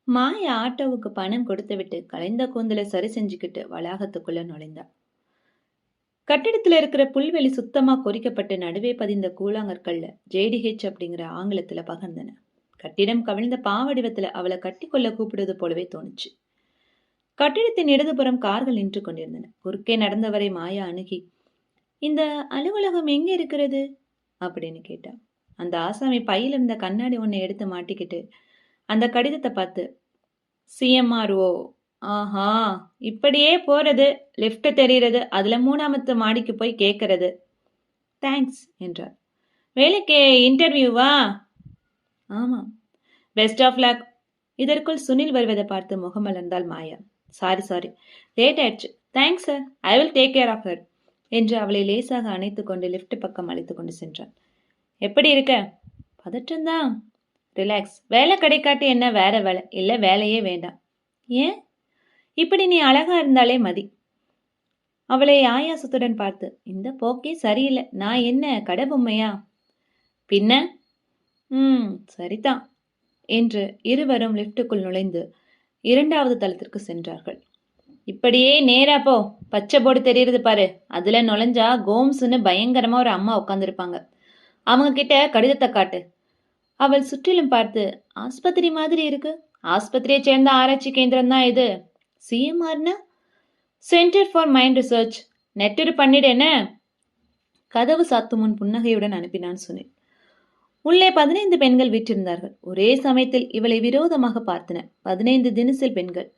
மாயா ஆட்டோவுக்கு பணம் கொடுத்துவிட்டு கலைந்த கூந்தலை சரி செஞ்சுக்கிட்டு வளாகத்துக்குள்ள நுழைந்தா. கட்டிடத்துல இருக்கிற புல்வெளி சுத்தமா கொறிக்கப்பட்டு நடுவே பதிந்த கூழாங்கற்கள்ல ஜேடிஹெச் அப்படிங்கிற ஆங்கிலத்துல பகர்ந்தன. கட்டிடம் கவிழ்ந்த பாவடிவத்துல அவளை கட்டி கொள்ள கூப்பிடுவது போலவே தோணுச்சு. கட்டிடத்தின் இடதுபுறம் கார்கள் நின்று கொண்டிருந்தன. குறுக்கே நடந்தவரை மாயா அணுகி, இந்த அலுவலகம் எங்க இருக்கிறது அப்படின்னு கேட்டா. அந்த ஆசாமி பையில இருந்த கண்ணாடி ஒன்னை எடுத்து மாட்டிக்கிட்டு அந்த கடிதத்தை பார்த்து, சிஎம்ஆர்ஓ, ஆஹா, இப்படியே போறது, லிப்ட் தெரிகிறது, அதுல 3ஆமத்து மாடிக்கு போய் கேட்கறது. தேங்க்ஸ் என்றார். வேலைக்கு இன்டர்வியூவா? ஆமா. Best of luck. இதற்குள் சுனில் வருவதை பார்த்து முகமலர்ந்தாள் மாயா. சாரி, லேட் ஆயிடுச்சு. Thanks sir, I will take care of her என்று அவளை லேசாக அணைத்துக் கொண்டு லிப்ட் பக்கம் அழைத்து கொண்டு சென்றான். எப்படி இருக்க? பதற்றம்தான். ரிலாக்ஸ். வேலை கிடைக்காட்டி என்ன வேற வேலை, இல்லை வேலையே வேண்டாம். ஏன்? இப்படி நீ அழகா இருந்தாலே மதி. அவளை ஆயாசத்துடன் பார்த்து, இந்த போக்கே சரியில்லை. நான் என்ன கடை பொம்மையா? பின்ன? சரிதான் என்று இருவரும் லிப்டுக்குள் நுழைந்து 2வது தளத்திற்கு சென்றார்கள். இப்படியே நேரா போ, பச்சை போர்டு தெரியுது பாரு, அதுல நுழைஞ்சா கோம்ஸ்னு பயங்கரமா ஒரு அம்மா உட்காந்துருப்பாங்க. அவங்க கிட்ட கடிதத்தை காட்டு. அவள் சுற்றிலும் பார்த்து, ஆஸ்பத்திரி மாதிரி இருக்கு. ஆஸ்பத்திரியை சேர்ந்த ஆராய்ச்சி கேந்திரம் தான் இது. சிஎம்ஆர்னா? Centre for mind research. நெட்டுரு பண்ணிடேன. கதவு சாத்தும் முன் புன்னகையுடன் அனுப்பினான் சுனில். உள்ளே 15 பெண்கள் வீற்றிருந்தார்கள். ஒரே சமயத்தில் இவளை விரோதமாக பார்த்தன. 15 தினசில் பெண்கள்.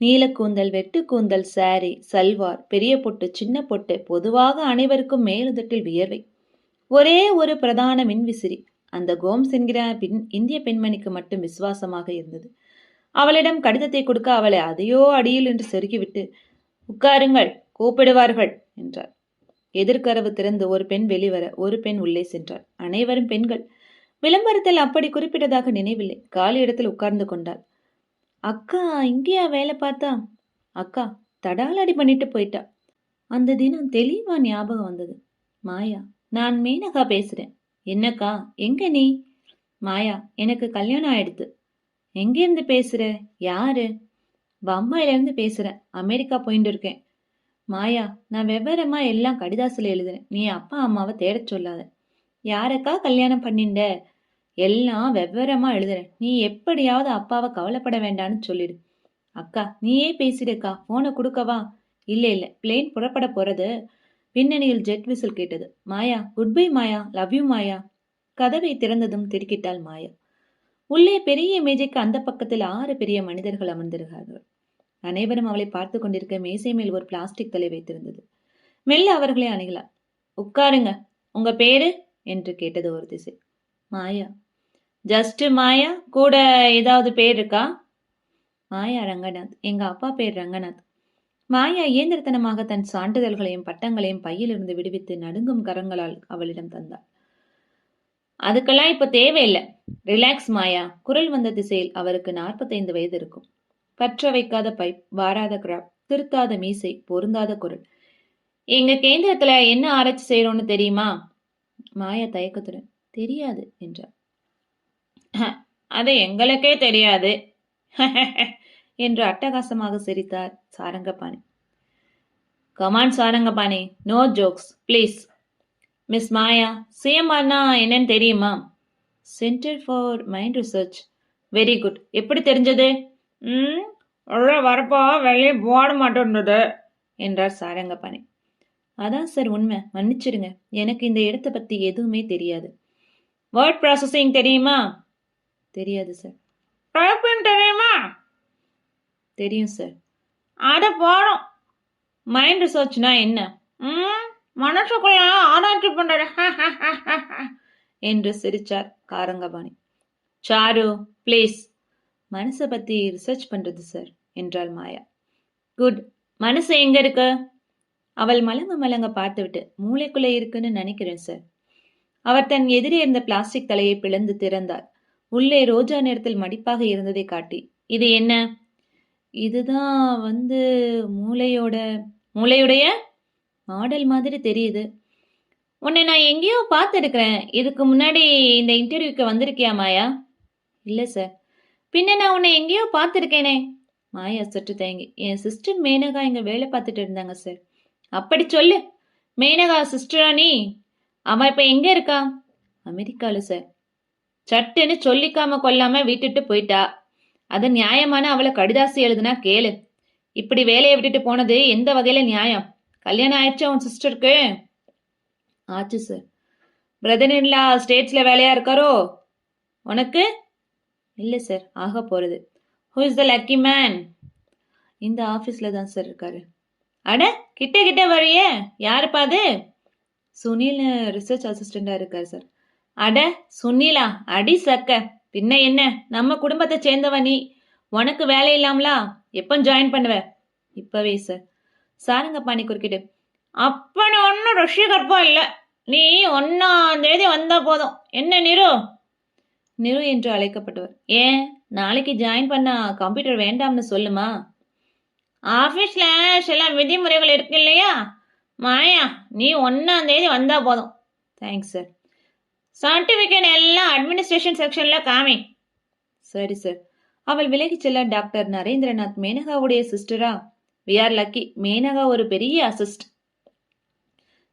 நீலக்கூந்தல், வெட்டுக்கூந்தல், சாரி, சல்வார், பெரிய பொட்டு, சின்ன பொட்டு, பொதுவாக அனைவருக்கும் மேலுதட்டில் வியர்வை. ஒரே ஒரு பிரதான மின்விசிறி அந்த கோம்ஸ் என்கிற இந்திய பெண்மணிக்கு மட்டும் விசுவாசமாக இருந்தது. அவளிடம் கடிதத்தை கொடுக்க அவளை அதையோ அடியில் என்று செருகிவிட்டு, உட்காருங்கள், கூப்பிடுவார்கள் என்றார். எதிர்கரவு திறந்து ஒரு பெண் வெளிவர ஒரு பெண் உள்ளே சென்றார். அனைவரும் பெண்கள். விளம்பரத்தில் அப்படி குறிப்பிட்டதாக நினைவில்லை. காலி இடத்தில் உட்கார்ந்து கொண்டாள். அக்கா இங்கேயா வேலை பார்த்தா? அக்கா தடாலடி பண்ணிட்டு போயிட்டா. அந்த தினம் தெளிவா ஞாபகம் வந்தது. மாயா, நான் மேனகா பேசுறேன். என்னக்கா, எங்க நீ? மாயா, எனக்கு கல்யாணம் ஆயிடுத்து. எங்கேருந்து பேசுற? யாரு? பம்பாயில இருந்து பேசுறேன். அமெரிக்கா போயிட்டு இருக்கேன். மாயா, நான் வெவ்வேறமா எல்லாம் கடிதாசில எழுதுறேன். நீ அப்பா அம்மாவை தேடச் சொல்லாத. யாரக்கா கல்யாணம் பண்ணிண்ட? எல்லாம் வெவ்வேறமா எழுதுறேன். நீ எப்படியாவது அப்பாவை கவலைப்பட வேண்டான்னு சொல்லிடு. அக்கா நீயே பேசிடுக்கா. போனை கொடுக்கவா? இல்ல, பிளேன் புறப்பட போறது. பின்னணியில் ஜெட் விசில் கேட்டது. Maya, good bye Maya, love you Maya. கதவை திறந்ததும் திடுக்கிட்டாள் மாயா. உள்ளே பெரிய மேஜைக்கு அந்த பக்கத்தில் 6 பெரிய மனிதர்கள் அமர்ந்திருக்கிறார்கள். அனைவரும் அவளை பார்த்து கொண்டிருக்க மேசை மேல் ஒரு பிளாஸ்டிக் தலை வைத்திருந்தது. மெல்ல அவர்களை அணுகலாம். உட்காருங்க. உங்க பேரு என்று கேட்டது ஒரு திசை. மாயா. ஜஸ்ட் மாயா? கூட ஏதாவது பேர் இருக்கா? மாயா ரங்கநாத். எங்க அப்பா பேர் ரங்கநாத். மாயா இயந்திரத்தனமாக தன் சான்றிதழ்களையும் பட்டங்களையும் பையிலிருந்து விடுவித்து நடுங்கும் கரங்களால் அவளிடம் தந்தாள். அதுக்கெல்லாம் இப்ப தேவையில்லை. ரிலாக்ஸ் மாயா. குரல் வந்த திசையில் அவருக்கு 45 வயது இருக்கும். பற்ற வைக்காத பைப், வாராத கிராப், திருத்தாத மீசை, பொருந்தாத குரல். எங்க கேந்திரத்துல என்ன ஆராய்ச்சி செய்யறோம்னு தெரியுமா? மாயா தயக்கத்துடன், தெரியாது என்றார். அது எங்களுக்கே தெரியாது என்று அட்டகாசமாக சிரித்தார் Sarangapani. Come on Sarangapani, no jokes please. Miss Maya, சிஎம்ஆர்னா என்னன்னு தெரியுமா? Centre for mind research. Very good. எப்படி தெரிஞ்சது? வரப்போ வெளியே போட மாட்டேன்றது என்றார் சாரங்கபாணி. அதான் சார் உண்மை, மன்னிச்சிடுங்க. எனக்கு இந்த இடத்தை பத்தி எதுவுமே தெரியாது. வேர்ட் ப்ராசஸிங் தெரியுமா? தெரியாது சார். டைப்பிங் தெரியுமா? தெரியும் சார். அட போறோம். மைண்ட் ரிசர்ச்னா என்ன? மனசுக்குள்ள ஆராய்ச்சி பண்ற என்று சிரிச்சார் காரங்கபாணி. Sir please. மனசை பத்தி ரிசர்ச் பண்றது சார் என்றாள் மாயா. குட். மனசு எங்க இருக்கு? அவள் மலங்க பார்த்துவிட்டு, மூளைக்குள்ள இருக்குன்னு நினைக்கிறேன் சார். அவர் தன் எதிரே இருந்த பிளாஸ்டிக் தலையை பிளந்து திறந்தார். உள்ளே ரோஜா நேரத்தில் மடிப்பாக இருந்ததை காட்டி, இது என்ன? இதுதான் மூளையுடைய மாடல் மாதிரி தெரியுது. உன்னை நான் எங்கேயோ பார்த்துருக்கிறேன். இதுக்கு முன்னாடி இந்த இன்டர்வியூக்கு வந்திருக்கியா மாயா? இல்லை சார். பின்ன நான் உன்னை எங்கேயோ பார்த்துருக்கேனே. மாயா சற்று தயங்கி, என் சிஸ்டர் மேனகா இங்க வேலை பார்த்துட்டு இருந்தாங்க சார். அப்படி சொல்லு. மேனகா சிஸ்டரா நீ? அவ இப்ப எங்க இருக்கா? அமெரிக்கால சார். சட்டுன்னு சொல்லிக்காம கொல்லாம விட்டுட்டு போயிட்டா. அது நியாயமான அவளை கடிதாசி எழுதுனா கேளு. இப்படி வேலையை விட்டுட்டு போனது எந்த வகையில நியாயம்? கல்யாணம் ஆயிடுச்சா உன் சிஸ்டருக்கு? ஆச்சு சார். பிரதர் இன்லா ஸ்டேட்ஸ்ல வேலையா இருக்காரோ? உனக்கு? இல்லை சார், ஆக போறது. Who is the lucky man? இந்த ஆஃபீஸில் தான் சார் இருக்காரு. அட, கிட்ட கிட்ட வழியே, யாருப்பா அது? சுனில் ரிசர்ச் அசிஸ்டண்டாக இருக்கார் சார். அட சுனிலா, அடி சக்க. பின்ன என்ன, நம்ம குடும்பத்தை சேர்ந்தவ நீ. உனக்கு வேலை இல்லாமலா? எப்போ ஜாயின் பண்ணுவ? இப்பவே சார். சாருங்க பாணி குறுக்கிட்டு, அப்பன ஒன்றும் ருஷி கற்பம் இல்லை. நீ 1ஆம் தேதி வந்தா போதும். என்ன நிரு? நிரு என்று அழைக்கப்பட்டவர். ஏன், நாளைக்கு ஜாயின் பண்ணா கம்ப்யூட்டர் வேண்டாம்னு சொல்லுமா? ஆஃபீஸ்ல சில விதிமுறைகள் இருக்கு இல்லையா? மாயா, நீ 1ஆம் தேதி வந்தா போதும். Thanks sir. சர்டிஃபிகேட் எல்லாம் அட்மினிஸ்ட்ரேஷன் செக்ஷன்ல காமி. சரி சார். அவள் விலகி செல்ல டாக்டர் நரேந்திரநாத் மேனகாவுடைய சிஸ்டரா? We are lucky. மேனகா ஒரு பெரிய அசிஸ்ட்.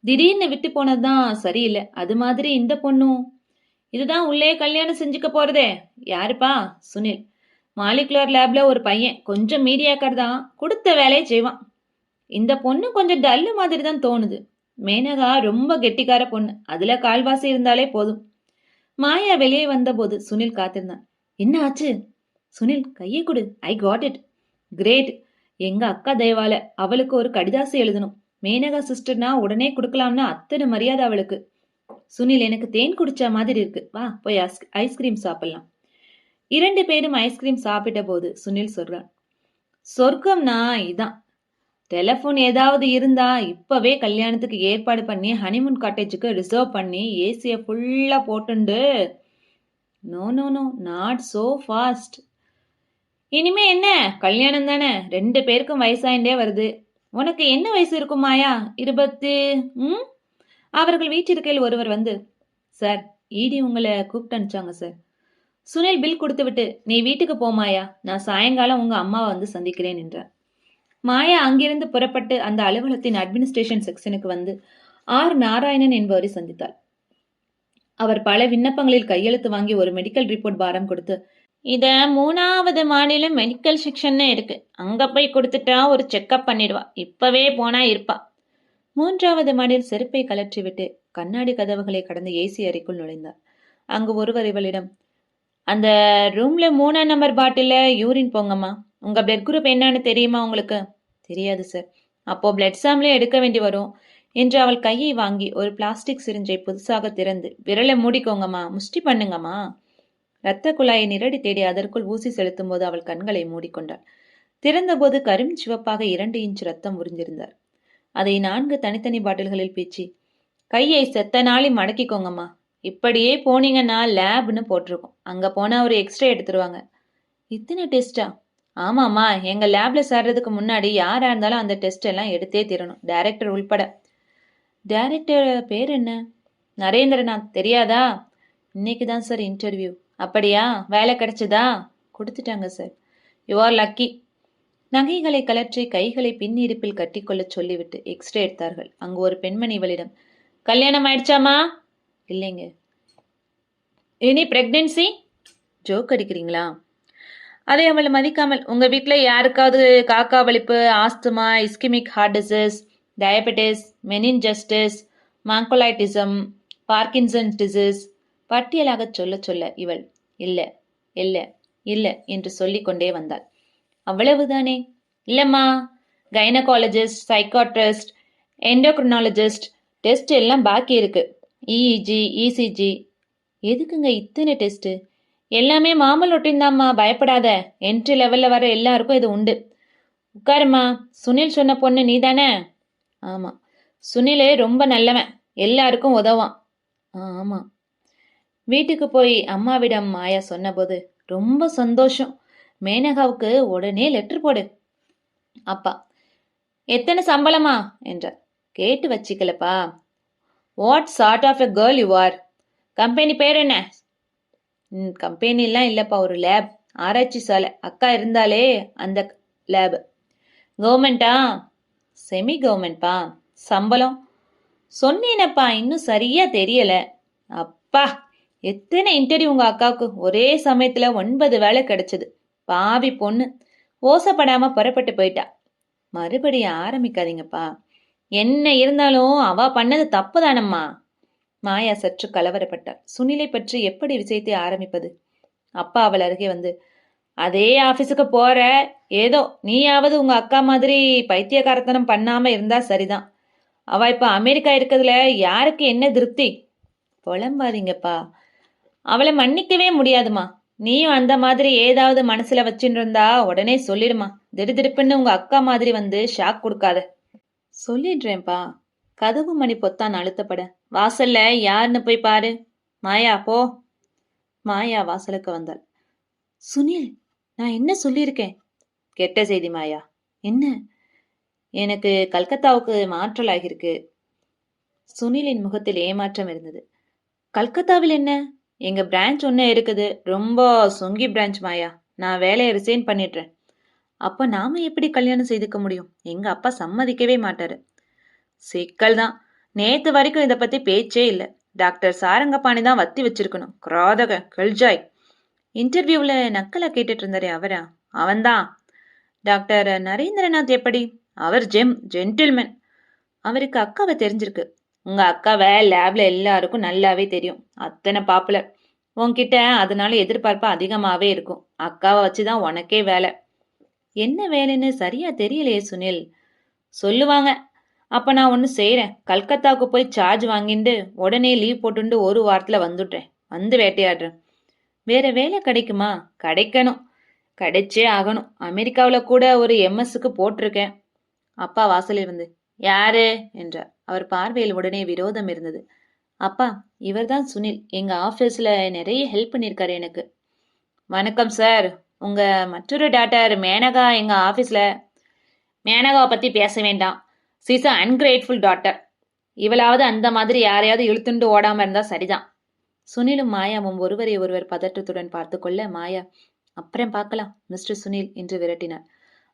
திடீர்னு விட்டு போனதுதான் சரியில்லை. அது மாதிரி இந்த பொண்ணும். இதுதான் உள்ளே கல்யாணம் செஞ்சுக்க போறதே. யாருப்பா? சுனில். மாலிகுலர் லேப்ல ஒரு பையன், கொஞ்சம் மீடியாக்கர் தான், கொடுத்த வேலையை செய்வான். இந்த பொண்ணு கொஞ்சம் டல்லு மாதிரி தான் தோணுது. மேனகா ரொம்ப கெட்டிக்கார பொண்ணு, அதுல கால்வாசி இருந்தாலே போதும். மாயா வெளியே வந்தபோது சுனில் காத்திருந்தான். என்ன ஆச்சு? சுனில், கையை கொடு. I got it. கிரேட். எங்க அக்கா தயவால அவளுக்கு ஒரு கடிதாசி எழுதணும். மேனகா சிஸ்டர்னா உடனே கொடுக்கலாம்னா அத்தனை மரியாதை அவளுக்கு. சுனில், எனக்கு தேன் குடிச்ச மாதிரி இருக்கு, வா போய் ஐஸ்கிரீம் சாப்பிடலாம். 2 பேரும் ஐஸ்கிரீம் சாப்பிட்ட போது சுனில் சொல்றான், சொர்க்கம்னா இதான். டெலிஃபோன் ஏதாவது இருந்தா இப்பவே கல்யாணத்துக்கு ஏற்பாடு பண்ணி ஹனிமூன் காட்டேஜுக்கு ரிசர்வ் பண்ணி ஏசியை ஃபுல்லா போட்டுண்டு. No no no, not so fast. இனிமே என்ன, கல்யாணம் தானே. 2 பேருக்கும் வயசாயிண்டே வருது. உனக்கு என்ன வயசு இருக்கும் மாயா? 20. அவர்கள் வீட்டிற்கையில் ஒருவர் வந்து, சார், ஈடி உங்களை கூப்பிட்டு அனுப்பிச்சாங்க சார். சுனில் பில் கொடுத்து விட்டு, நீ வீட்டுக்கு போ மாயா, நான் சாயங்காலம் உங்க அம்மாவை வந்து சந்திக்கிறேன் என்றார். மாயா அங்கிருந்து புறப்பட்டு அந்த அலுவலகத்தின் அட்மினிஸ்ட்ரேஷன் செக்ஷனுக்கு வந்து ஆர் நாராயணன் என்பவரை சந்தித்தார். அவர் பல விண்ணப்பங்களில் கையெழுத்து வாங்கி ஒரு மெடிக்கல் ரிப்போர்ட் பாரம் கொடுத்து, இத 3வது மாடியில மெடிக்கல் செக்ஷன் இருக்கு, அங்க போய் கொடுத்துட்டா ஒரு செக்அப் பண்ணிடுவா, இப்பவே போனா இருப்பா. 3வது மாடியில் செருப்பை கலற்றி விட்டு கண்ணாடி கதவுகளை கடந்து ஏசி அறைக்குள் நுழைந்தார். அங்கு ஒருவர் இவளிடம், அந்த ரூம்ல 3ஆம் நம்பர் பாட்டில யூரின் போங்கம்மா. உங்க பிளட் குரூப் என்னன்னு தெரியுமா உங்களுக்கு? தெரியாது சார். அப்போ பிளட் சாம்பிளே எடுக்க வேண்டி வரும் என்று அவள் கையை வாங்கி ஒரு பிளாஸ்டிக் சிரிஞ்சை புதுசாக திறந்து, விரலை மூடிக்கோங்கம்மா, முஷ்டி பண்ணுங்கம்மா. இரத்த குழாயை நிரடி தேடி அதற்குள் ஊசி செலுத்தும் போது அவள் கண்களை மூடிக்கொண்டாள். திறந்தபோது கரும் சிவப்பாக 2 இன்ச் ரத்தம் உறிஞ்சிருந்தார். அதை 4 தனித்தனி பாட்டில்களில் பீச்சி, கையை செத்த நாளி மடக்கிக்கோங்கம்மா. இப்படியே போனீங்கன்னா லேப்னு போட்டிருக்கோம், அங்க போனா ஒரு எக்ஸ்ரே எடுத்துருவாங்க. இத்தனை டெஸ்டா? ஆமாம்மா, எங்க லேப்ல சேர்றதுக்கு முன்னாடி யாரா இருந்தாலும் அந்த டெஸ்ட் எல்லாம் எடுத்தே தீரணும், டைரக்டர் உள்பட. டைரக்டர் பேர் என்ன? நரேந்திரநாத். தெரியாதா? இன்னைக்கு தான் சார் இன்டர்வியூ. அப்படியா? வேலை கிடைச்சதா? கொடுத்துட்டாங்க சார். You are lucky. நகைகளை கலற்றி கைகளை பின் இடுப்பில் கட்டிக்கொள்ள சொல்லிவிட்டு எக்ஸ்ரே எடுத்தார்கள். அங்கு ஒரு பெண்மணி இவளிடம், கல்யாணம் ஆயிடுச்சாமா? இல்லைங்க. இனி பிரெக்னன்சி? ஜோக் அடிக்கிறீங்களா? அதை அவள் மதிக்காமல், உங்க வீட்டில் யாருக்காவது காக்கா வலிப்பு, asthma, ischemic heart disease, diabetes, meningitis, mongolism, Parkinson disease, பட்டியலாக சொல்ல சொல்ல இவள் இல்ல இல்ல இல்ல என்று சொல்லிக்கொண்டே வந்தாள். அவ்வளவுதானே? இல்லம்மா, கைனகாலஜிஸ்ட், சைக்காட்ரிஸ்ட், எண்டோக்ரினாலஜிஸ்ட் டெஸ்ட் எல்லாம் பாக்கி இருக்கு. EEG, ECG. எதுக்குங்க இத்தனை டெஸ்ட்? எல்லாமே மாமல் ரொட்டீன் தாம்மா, பயப்படாத. என்ட்ரி லெவல்ல வர எல்லாருக்கும் இது உண்டு. உட்காருமா. சுனில் சொன்ன பொண்ணு நீ தானே? ஆமா. சுனிலே ரொம்ப நல்லவன், எல்லாருக்கும் உதவான். ஆமா. வீட்டுக்கு போய் அம்மாவிடம் மாயா சொன்னபோது, ரொம்ப சந்தோஷம், மேனகாவுக்கு உடனே லெட்டர் போடு. அப்பா, எத்தனை சம்பளமா என்றார். கேட்டு வச்சிக்கலப்பா. What sort of a girl you are? Company பேர் என்ன? கம்பெனிலாம் இல்லப்பா, ஒரு லேப். ஆராய்ச்சி சாலை. அக்கா இருந்தாலே அந்த லேப். கவர்மெண்டா? செமி கவர்மெண்ட்பா. சம்பளம்? சொன்னேனப்பா, இன்னும் சரியா தெரியல. அப்பா, எத்தனை இன்டர்வியூ உங்க அக்காவுக்கு! ஒரே சமயத்துல 9 வேலை கிடைச்சது. பாவி பொண்ணு ஓசைப்படாம புறப்பட்டு போயிட்டா. மறுபடியும் ஆரம்பிக்காதீங்கப்பா. என்ன இருந்தாலும் அவ பண்ணது தப்பு தானம்மா. மாயா சற்று கலவரப்பட்டாள். சுனிலை பற்றி எப்படி விஷயத்தை ஆரம்பிப்பது? அப்பா அவள் அருகே வந்து, அதே ஆபீஸுக்கு போற, ஏதோ நீயாவது உங்க அக்கா மாதிரி பைத்தியக்காரத்தனம் பண்ணாம இருந்தா சரிதான். அவ இப்ப அமெரிக்கா இருக்கிறதுல யாருக்கு என்ன திருப்தி? புலம்பாதீங்கப்பா. அவளை மன்னிக்கவே முடியாதுமா. நீயும் அந்த மாதிரி ஏதாவது மனசுல வச்சுட்டு இருந்தா உடனே சொல்லிடுமா. திடுதிடுப்புன்னு உங்க அக்கா மாதிரி வந்து ஷாக் கொடுக்காத. சொல்லிடுறேன்ப்பா. கதவு மணி பொத்தான் அழுத்தப்பட, வாசல்ல யாருன்னு போய் பாரு. மாயா போ. மாயா வாசலுக்கு வந்தாள். சுனில், நான் என்ன சொல்லியிருக்கேன்? கெட்ட செய்தி மாயா. என்ன? எனக்கு கல்கத்தாவுக்கு மாற்றல் ஆகியிருக்கு. சுனிலின் முகத்தில் ஏமாற்றம் இருந்தது. கல்கத்தாவில் என்ன? எங்க பிரான்ச் ஒன்று இருக்குது. ரொம்ப சொங்கி பிரான்ச் மாயா. நான் வேலையை ரிசைன் பண்ணிடுறேன். அப்ப நாம எப்படி கல்யாணம் செய்துக்க முடியும்? எங்க அப்பா சம்மதிக்கவே மாட்டாரு. சிக்கல் தான். நேத்து வரைக்கும் இதை பத்தி பேச்சே இல்லை. டாக்டர் சாரங்கபாணி தான் வத்தி வச்சிருக்கணும். கிராதக கெல்ஜாய். இன்டர்வியூல நக்கலா கேட்டுட்டு இருந்தாரே அவரா? அவன்தான். டாக்டர் நரேந்திரநாத் எப்படி? அவர் ஜென்டில்மேன். அவருக்கு அக்காவை தெரிஞ்சிருக்கு. உங்க அக்காவை லேப்ல எல்லாருக்கும் நல்லாவே தெரியும். அத்தனை பாப்புலர். உன்கிட்ட அதனால எதிர்பார்ப்பு அதிகமாவே இருக்கும். அக்காவை வச்சுதான் உனக்கே வேலை. என்ன வேலைன்னு சரியா தெரியலையே சுனில். சொல்லுவாங்க. அப்ப நான் ஒண்ணு செய்யறேன். கல்கத்தாவுக்கு போய் சார்ஜ் வாங்கிட்டு உடனே லீவ் போட்டுண்டு ஒரு வாரத்துல வந்துடுறேன். வந்து வேட்டையாடுறேன். வேற வேலை கிடைக்குமா? கிடைக்கணும். கிடைச்சே ஆகணும். அமெரிக்காவில கூட ஒரு எம்எஸ்க்கு போட்டிருக்கேன். அப்பா வாசலில் வந்து, யாரு என்றார். அவர் பார்வையில் உடனே விரோதம் இருந்தது. அப்பா, இவர்தான் சுனில். எங்க ஆபீஸ்ல நிறைய ஹெல்ப் பண்ணிருக்காரு எனக்கு. வணக்கம் சார். உங்க மற்றொரு டாக்டர் மேனகா எங்க ஆபீஸ்ல. மேனகாவை பத்தி பேச வேண்டாம். Cheese ungrateful doctor. இவளாவது அந்த மாதிரி யாரையாவது இழுத்துண்டு ஓடாம இருந்தா சரிதான். சுனிலும் மாயாவும் ஒருவரை ஒருவர் பதற்றத்துடன் பார்த்து கொள்ள, மாயா, அப்புறம் பார்க்கலாம் மிஸ்டர் சுனில் என்று விரட்டினார்.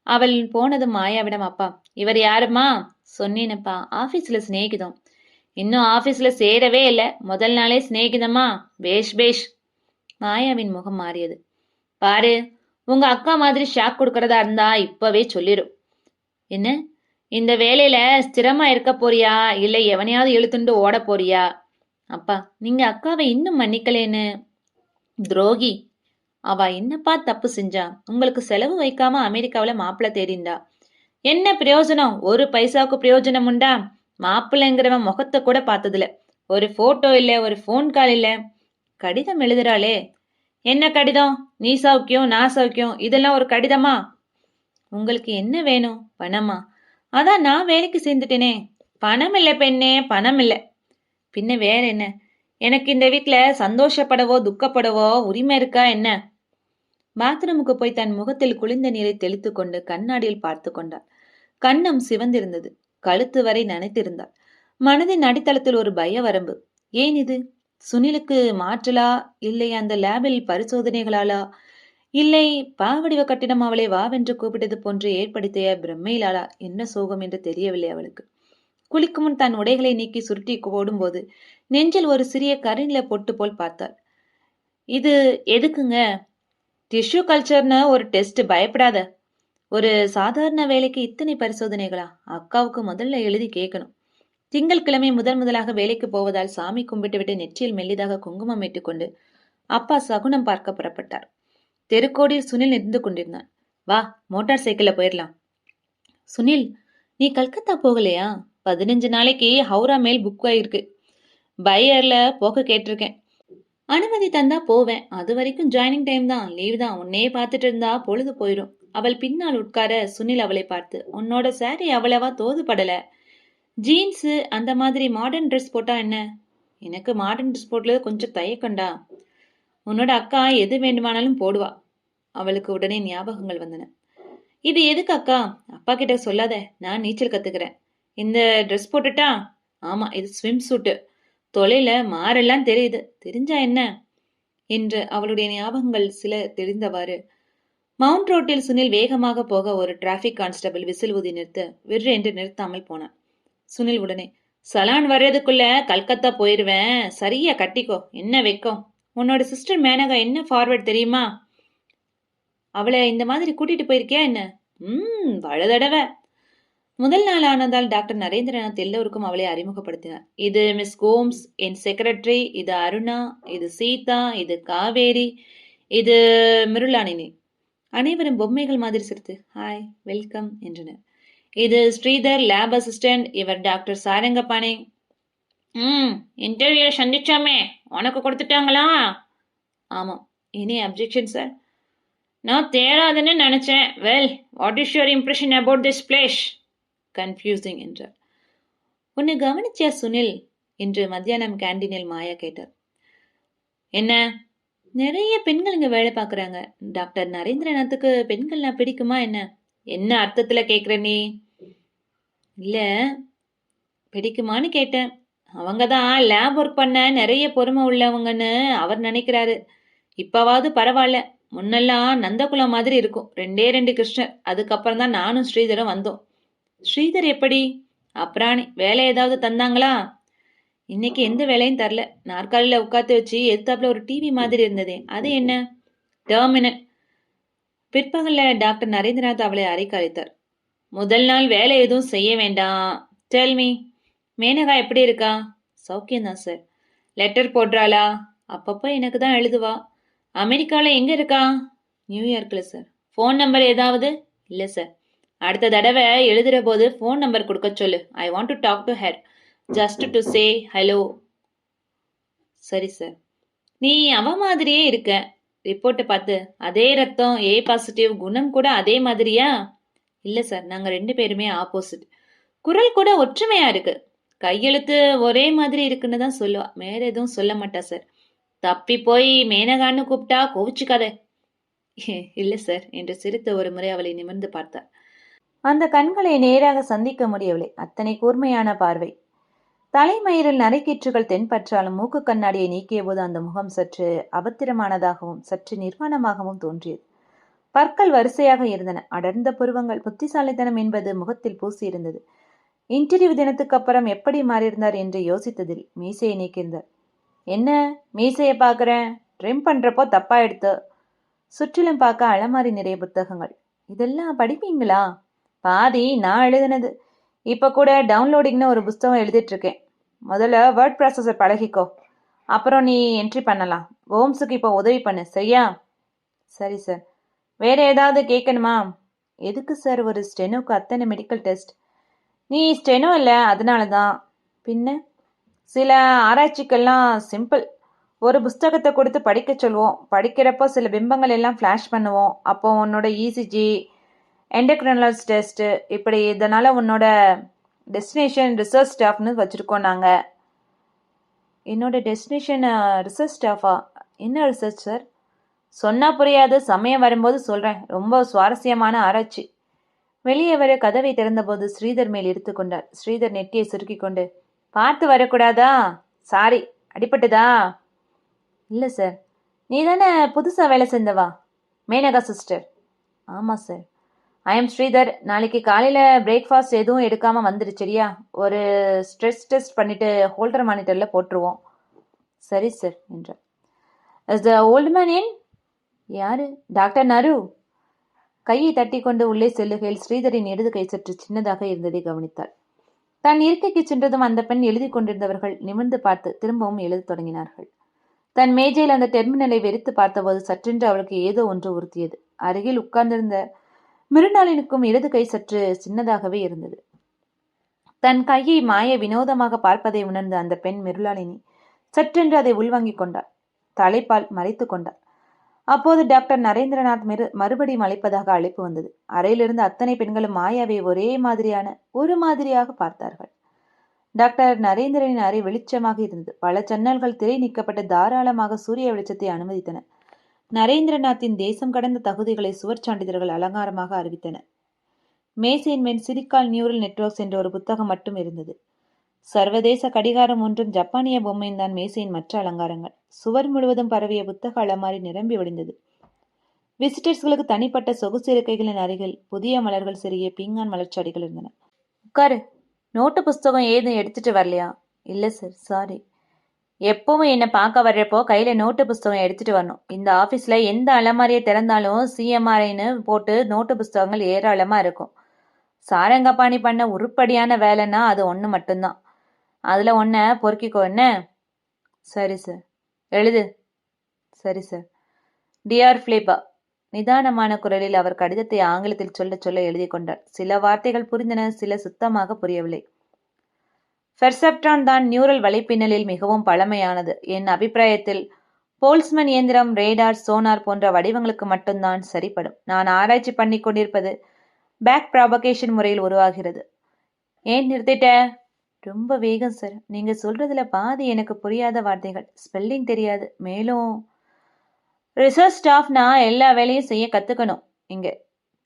அவள் போனதும் மாயாவிடம், அப்பா, இவர் யாருமா? சொன்னேனப்பா, ஆபீஸ்ல சிநேகிதம். இன்னும் ஆபீஸ்ல சேரவே இல்லை. முதல் நாளே சிநேகிதமா? பேஷ் பேஷ். மாயாவின் முகம் மாறியது. பாரு, உங்க அக்கா மாதிரி ஷாக் கொடுக்கறதா இருந்தா இப்பவே சொல்லிடும். என்ன, இந்த வேலையில ஸ்திரமா இருக்க போறியா இல்லை எவனையாவது இழுத்துண்டு ஓட போறியா? அப்பா, நீங்க அக்காவை இன்னும் மன்னிக்கலேன்னு. துரோகி. அவ என்னப்பா தப்பு செஞ்சா? உங்களுக்கு செலவு வைக்காம அமெரிக்காவில மாப்பிள்ள தேடிண்டா. என்ன பிரயோஜனம்? ஒரு பைசாவுக்கு பிரயோஜனம் உண்டா? மாப்பிள்ளைங்கிறவன் முகத்தை கூட பார்த்ததில்ல. ஒரு போட்டோ இல்ல, ஒரு போன் கால் இல்ல. கடிதம் எழுதுறாளே. என்ன கடிதம்? நீ சௌக்கியம், நான் சௌக்கியம், இதெல்லாம் ஒரு கடிதமா? உங்களுக்கு என்ன வேணும்? பணமா? அதான் நான் வேலைக்கு சேர்ந்துட்டேனே. பணம் இல்ல பெண்ணே, பணம் இல்ல. பின்ன வேற என்ன? எனக்கு இந்த வீட்டுல சந்தோஷப்படவோ துக்கப்படவோ உரிமை இருக்கா என்ன? பாத்ரூமுக்கு போய் தன் முகத்தில் குளிர்ந்த நீரை தெளித்து கொண்டு கண்ணாடியில் பார்த்து கொண்டாள். கன்னம் சிவந்திருந்தது. கழுத்து வரை நனைத்திருந்தாள். மனதின் அடித்தளத்தில் ஒரு பய வரம்பு. ஏன் இது? சுனிலுக்கு மாற்றலா, இல்லை அந்த லேபில் பரிசோதனைகளாலா, இல்லை பாவடிவ கட்டிடம் அவளை வாவென்று கூப்பிட்டது போன்று ஏற்படுத்திய பிரம்மையிலாளா? என்ன சோகம் என்று தெரியவில்லை அவளுக்கு. குளிக்கும் முன் தன் உடைகளை நீக்கி சுருட்டி போடும்போது நெஞ்சில் ஒரு சிறிய கரிநில பொட்டு போல் பார்த்தாள். இது எதுக்குங்க? டிஷ்யூ கல்ச்சர்னு ஒரு டெஸ்ட். பயப்படாத. ஒரு சாதாரண வேலைக்கு இத்தனை பரிசோதனைகளா? அக்காவுக்கு முதல்ல எழுதி கேட்கணும். திங்கட்கிழமை முதலாக வேலைக்கு போவதால் சாமி கும்பிட்டு விட்டு நெற்றியில் மெல்லிதாக குங்குமம் இட்டுக்கொண்டு அப்பா சகுனம் பார்க்க புறப்பட்டார். தெருக்கோடியில் சுனில் நின்று கொண்டிருந்தான். வா, மோட்டார் சைக்கிள்ல போயிடலாம். சுனில், நீ கல்கத்தா போகலையா? 15 நாளைக்கு ஹவுரா மேல் புக் ஆயிருக்கு. பையர்ல போக கேட்டிருக்கேன். அனுமதி தந்தா போவேன். அது வரைக்கும் ஜாயினிங் டைம் தான், லீவ் தான். உன்னையே பார்த்துட்டு இருந்தா பொழுது போயிடும். அவள் பின்னால் உட்கார சுனில் அவளை பார்த்து, உன்னோட சாரி அவ்வளவா தோது படல. ஜீன்ஸ் அந்த மாதிரி மாடர்ன் ட்ரெஸ் போட்டா என்ன? எனக்கு மாடர்ன் ட்ரெஸ் போட்டது கொஞ்சம் தயக்கண்டா. உன்னோட அக்கா எது வேண்டுமானாலும் போடுவா. அவளுக்கு உடனே ஞாபகங்கள் வந்தன. இது எதுக்கு அக்கா? அப்பா கிட்ட சொல்லாத. நான் நீச்சல் கத்துக்கிறேன். இந்த ட்ரெஸ் போட்டுட்டா? ஆமா, இது ஸ்விம் சூட்டு. தொலைல மாறெல்லாம் தெரியுது. தெரிஞ்சா என்ன என்று அவளுடைய ஞாபகங்கள் சில தெரிந்தவாறு மவுண்ட் ரோட்டில் சுனில் வேகமாக போக ஒரு டிராபிக் கான்ஸ்டபிள் விசில் ஊதி நிறுத்த விர் என்று நிறுத்தாமல் போனான். சுனில் உடனே, சலான் வர்றதுக்குள்ள கல்கத்தா போயிருவேன், சரியா கட்டிக்கோ. என்ன வெக்கம். உன்னோட சிஸ்டர் மேனகா என்ன ஃபார்வர்ட் தெரியுமா? அவளை இந்த மாதிரி கூட்டிட்டு போயிருக்கியா என்ன? பல தடவை. முதல் நாள் ஆனதால் டாக்டர் நரேந்திரநாத் எல்லோருக்கும் அவளை அறிமுகப்படுத்தினார். இது மிஸ் கோம்ஸ், என் செக்ரட்டரி, இது அருணா, இது சீதா, இது காவேரி, இது மிருளானினி. அனைவரும் பொம்மைகள் மாதிரி சிரித்து ஹாய் வெல்கம் என்றனர். இது ஸ்ரீதர், லேப் அசிஸ்டன்ட். இவர் டாக்டர் சாரங்கபாணி. இன்டர்வியூ சந்திச்சோமே, உனக்கு கொடுத்துட்டாங்களா? ஆமாம். Any objection sir? நான் தேராதுன்னு நினைச்சேன். Well, what is your impression about this place? Confusing என்றார். உன்னை கவனிச்சியா சுனில் என்று மத்தியானம் கேண்டீனில் மாயா கேட்டார். என்ன? நிறைய பெண்கள் இங்க வேலை பார்க்குறாங்க. டாக்டர் நரேந்திரநாத்துக்கு பெண்கள்னா பிடிக்குமா என்ன? என்ன அர்த்தத்துல கேக்குற நீ? இல்ல, பிடிக்குமான்னு கேட்டேன். அவங்க தான் லேப் ஒர்க் பண்ண நிறைய பொறுமை உள்ளவங்கன்னு அவர் நினைக்கிறாரு. இப்பவாவது பரவாயில்ல. முன்னெல்லாம் நந்தகுலம் மாதிரி இருக்கும். 2 கிருஷ்ணர். அதுக்கப்புறம் தான் நானும் ஸ்ரீதரும் வந்தோம். ஸ்ரீதர் எப்படி? அப்புறாணி. வேலை ஏதாவது தந்தாங்களா? இன்னைக்கு எந்த வேலையும் தரல. நாற்காலியில உட்காந்து வச்சு எதிர்த்தாப்புல ஒரு டிவி மாதிரி இருந்ததே, அது என்ன? டெர்மினல். பிற்பகல்ல டாக்டர் நரேந்திரநாத் அவளை அறைக்கு அழைத்தார். முதல் நாள் வேலை எதுவும் செய்ய வேண்டாம். டெல்மி, மேனகா எப்படி இருக்கா? சௌக்கியம்தான் சார். லெட்டர் போடுறாளா? அப்பப்போ எனக்கு தான் எழுதுவா. அமெரிக்காவில் எங்க இருக்கா? நியூயார்க்கில் சார். ஃபோன் நம்பர் ஏதாவது? இல்லை சார். அடுத்த தடவை எழுதுற போது ஃபோன் நம்பர் கொடுக்க சொல்லு. I want to talk to her, just to say hello. சரி சார். நீ அவ மாதிரியே இருக்க. ரிப்போர்ட்டை பார்த்து அதே ரத்தம், ஏ பாசிட்டிவ், குணம் கூட அதே மாதிரியா? இல்லை சார், நாங்கள் 2 பேருமே ஆப்போசிட். குரல் கூட ஒற்றுமையா இருக்கு. கையெழுத்து ஒரே மாதிரி இருக்குன்னு தான் சொல்லுவா, வேற எதுவும் சொல்ல மாட்டா சார். தப்பி போய் மேனகான்னு கூப்பிட்டா கோவிச்சுக்காத. இல்லை சார் என்று சிரித்த ஒரு முறை அவளை நிமிர்ந்து பார்த்தார். அந்த கண்களை நேராக சந்திக்க முடியவில்லை. அத்தனை கூர்மையான பார்வை. தலைமயிரில் நரைக்கீற்றுகள் தென்பற்றாலும் மூக்கு கண்ணாடியை நீக்கிய போது அந்த முகம் சற்று அபத்திரமானதாகவும் சற்று நிர்வாணமாகவும் தோன்றியது. பற்கள் வரிசையாக இருந்தன. அடர்ந்த புருவங்கள். புத்திசாலித்தனம் என்பது முகத்தில் பூசியிருந்தது. இன்டர்வியூ தினத்துக்கு அப்புறம் எப்படி மாறியிருந்தார் என்று யோசித்ததில் மீசையை நீக்கியிருந்தார். என்ன மீசையை பார்க்குறேன்? ட்ரிம் பண்ணுறப்போ தப்பா எடுத்து. சுற்றிலும் பார்க்க அலமாரி நிறைய புத்தகங்கள். இதெல்லாம் படிப்பீங்களா? பாதி நான் எழுதினது. இப்போ கூட டவுன்லோடிங்னு ஒரு புத்தகம் எழுதிட்டு இருக்கேன். முதல்ல வேர்ட் ப்ராசஸர் பழகிக்கோ, அப்புறம் நீ என்ட்ரி பண்ணலாம். கோம்ஸுக்கு இப்போ உதவி பண்ணு, சரியா? சரி சார். வேற ஏதாவது கேட்கணுமா? எதுக்கு சார் ஒரு ஸ்டெனோக்கு அத்தனை மெடிக்கல் டெஸ்ட்? நீ ஸ்டெனோ இல்லை, அதனால தான். பின்ன சில ஆராய்ச்சிக்கெல்லாம் சிம்பிள். ஒரு புஸ்தகத்தை கொடுத்து படிக்க சொல்லுவோம். படிக்கிறப்போ சில பிம்பங்கள் எல்லாம் ஃப்ளாஷ் பண்ணுவோம். அப்போ உன்னோட இசிஜி, எண்டோக்ரினாலஜி டெஸ்ட்டு, இப்படி. இதனால் உன்னோட டெஸ்டினேஷன் ரிசர்ச் ஸ்டாஃப்னு வச்சுருக்கோம் நாங்கள். என்னோட டெஸ்டினேஷன் ரிசர்ச் ஸ்டாஃபா? என்ன ரிசர்ச் சார்? சொன்னால் புரியாது, சமயம் வரும்போது சொல்கிறேன். ரொம்ப சுவாரஸ்யமான ஆராய்ச்சி. வெளியே வர கதவை திறந்தபோது ஸ்ரீதர் மேல் இழுத்து கொண்டார். ஸ்ரீதர் நெட்டியை சுருக்கி கொண்டு, பார்த்து வரக்கூடாதா? சாரி, அடிப்பட்டுதா? இல்லை சார். நீ தானே புதுசாக வேலை செஞ்சவா? மேனகா சிஸ்டர். ஆமாம் சார். I am Sridhar. நாளைக்கு காலையில் பிரேக்ஃபாஸ்ட் எதுவும் எடுக்காமல் வந்துடு, சரியா? ஒரு ஸ்ட்ரெஸ் டெஸ்ட் பண்ணிவிட்டு ஹோல்டர் மானிட்டரில் போட்டுருவோம். சரி சார் என்றார். Is the old man in? யாரு? டாக்டர் நரு. கையை தட்டி கொண்டு உள்ளே செல்லுகையில் ஸ்ரீதரின் இடது கை சற்று சின்னதாக இருந்ததை கவனித்தாள். தான் இருக்கைக்கு சென்றதும் அந்த பெண் எழுதி கொண்டிருந்தவர்கள் நிமிர்ந்து பார்த்து திரும்பவும் எழுத தொடங்கினார்கள். தன் மேஜையில் அந்த டெர்மினலை வெறித்து பார்த்தபோது சற்றென்று அவளுக்கு ஏதோ ஒன்று உறுத்தியது. அருகில் உட்கார்ந்திருந்த மிருநாளினுக்கும் இடது கை சற்று சின்னதாகவே இருந்தது. தன் கையை மாய வினோதமாக பார்ப்பதை உணர்ந்த அந்த பெண் மிருளாளினி சற்றென்று அதை உள்வாங்கிக் கொண்டாள். தலைப்பால் மறைத்து கொண்டாள். அப்போது டாக்டர் நரேந்திரநாத் மறுபடியும் அழைப்பதாக அழைப்பு வந்தது. அறையிலிருந்து அத்தனை பெண்களும் மாயாவை ஒரு மாதிரியாக பார்த்தார்கள். டாக்டர் நரேந்திரனின் அறை வெளிச்சமாக இருந்தது. பல ஜன்னல்கள் திரை நீக்கப்பட்டு தாராளமாக சூரிய வெளிச்சத்தை அனுமதித்தன. நரேந்திரநாத்தின் தேசம் கடந்த தகுதிகளை சுவர் சான்றிதழ்கள் அலங்காரமாக அறிவித்தன. மேசையின் மேல் சிலிக்கான் நியூரல் நெட்வொர்க்ஸ் என்ற ஒரு புத்தகம் மட்டும் இருந்தது. சர்வதேச கடிகாரம் ஒன்றும் ஜப்பானிய பொம்மையும் தான் மேசையின் மற்ற அலங்காரங்கள். சுவர் முழுவதும் பரவிய புத்தக அலமாரி நிரம்பி வழிந்தது. விசிட்டர்ஸ்களுக்கு தனிப்பட்ட சொகுசு இருக்கைகளின் அருகில் புதிய மலர்கள் சிறிய பீங்கான் மலர்ச்செடிகள் இருந்தன. உட்காரு. நோட்டு புஸ்தகம் ஏதும் எடுத்துட்டு வரலையா? இல்லை சார், சாரி. எப்பவும் என்னை பார்க்க வர்றப்போ கையில் நோட்டு புஸ்தகம் எடுத்துட்டு வரணும். இந்த ஆஃபீஸில் எந்த அலமாரியை திறந்தாலும் சிஎம்ஆர்ஐன்னு போட்டு நோட்டு புஸ்தகங்கள் ஏராளமாக இருக்கும். சாரங்கபாணி பண்ண உருப்படியான வேலைன்னா அது ஒன்று மட்டும்தான். அதில் ஒன்றை பொறுக்கிக்கோ. என்ன? சரி சார். எழுது. சரி சார். டியர் ஃபிலிப்பா. நிதானமான குரலில் அவர் கடிதத்தை ஆங்கிலத்தில் சொல்ல சொல்ல எழுதி கொண்டார். சில வார்த்தைகள் புரிந்தன, சில சுத்தமாக புரியவில்லை. பெர்செப்ட்ரான் தான் நியூரல் வலைப்பின்னலில் மிகவும் பழமையானது. என் அபிப்பிராயத்தில் போல்ஸ்மன் இயந்திரம், ரேடார், சோனார் போன்ற வடிவங்களுக்கு மட்டும்தான் சரிப்படும். நான் ஆராய்ச்சி பண்ணி கொண்டிருப்பது பேக் ப்ராபகேஷன் முறையில் உருவாகிறது. ஏன் நிறுத்திட்ட? ரொம்ப வேகம் சார். நீங்க சொல்றதுல பாதி எனக்கு புரியாத வார்த்தைகள், ஸ்பெல்லிங் தெரியாது. மேலும் ரிசர்ச் ஸ்டாஃப்னா எல்லா வேலையும் செய்ய கற்றுக்கணும். இங்கே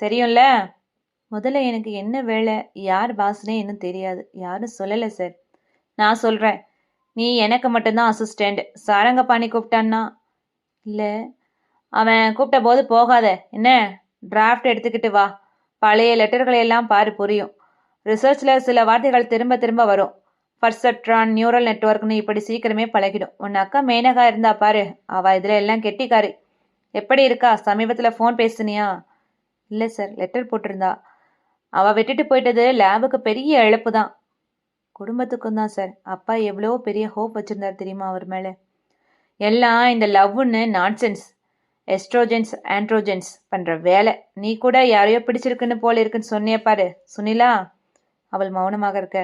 தெரியும்ல. முதல்ல எனக்கு என்ன வேலை, யார் பாஸ்னே இன்னும் தெரியாது. யாரும் சொல்லலை சார். நான் சொல்கிறேன். நீ எனக்கு மட்டும்தான் அசிஸ்டண்ட். சாரங்கபாணி கூப்பிட்டான்னா? இல்லை, அவன் கூப்பிட்ட போது போகாத. என்ன, டிராஃப்ட் எடுத்துக்கிட்டு வா. பழைய லெட்டர்களை எல்லாம் பாரு, புரியும். ரிசர்ச்சில் சில வார்த்தைகள் திரும்ப திரும்ப வரும். பர்செப்ட்ரான், நியூரல் நெட்வொர்க்னு இப்படி சீக்கிரமே பழகிடும். உன் அக்கா மேனகா இருந்தா பாரு, அவள் இதில் எல்லாம் கெட்டிக்காரி. எப்படி இருக்கா? சமீபத்தில் ஃபோன் பேசுனியா? இல்லை சார், லெட்டர் போட்டிருந்தா. அவள் விட்டுட்டு போயிட்டது லேபுக்கு பெரிய இழப்பு தான். குடும்பத்துக்கும் தான் சார். அப்பா எவ்வளோ பெரிய ஹோப் வச்சுருந்தார் தெரியுமா அவர் மேலே. எல்லாம் இந்த லவ்னு நான்சென்ஸ், எஸ்ட்ரோஜென்ஸ் ஆண்ட்ரோஜென்ஸ் பண்ணுற வேலை. நீ கூட யாரையோ பிடிச்சிருக்குன்னு போல இருக்குன்னு சொன்னிய பாரு சுனிலா. அவள் மௌனமாக இருக்க.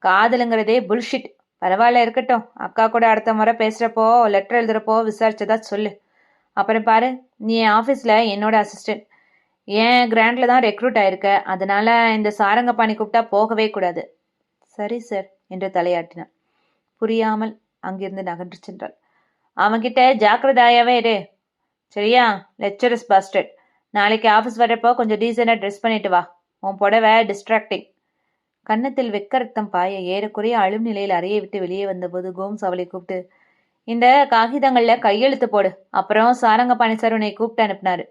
காதலுங்கிறதே புல்ஷிட். பரவாயில்ல, இருக்கட்டும். அக்கா கூட அடுத்த முறை பேசுகிறப்போ லெட்டர் எழுதுகிறப்போ விசாரிச்சதா சொல்லு. அப்புறம் பாரு, நீ என் ஆஃபீஸில் என்னோட அசிஸ்டன்ட். ஏன் கிராண்டில் தான் ரெக்ரூட் ஆயிருக்க. அதனால் இந்த சாரங்கபாணி கூப்பிட்டா போகவே கூடாது. சரி சார் என்று தலையாட்டினான். புரியாமல் அங்கிருந்து நகன்று சென்றாள். அவன்கிட்ட ஜாக்கிரதாயாவே இரு, சரியா? Lectures bastard. நாளைக்கு ஆஃபீஸ் வர்றப்போ கொஞ்சம் டீசெண்டாக ட்ரெஸ் பண்ணிட்டு வா. உன் புடவை டிஸ்ட்ராக்டிங். கன்னத்தில் வெக்க ரத்தம் பாய ஏறக்குறைய அழும் நிலையில் அறையை விட்டு வெளியே வந்தபோது கோம்ஸ் அவளை கூப்பிட்டு, இந்த காகிதங்களில் கையெழுத்து போடு. அப்புறம் சாரங்கபாணி சார் உன்னை கூப்பிட்டு அனுப்பினாரு.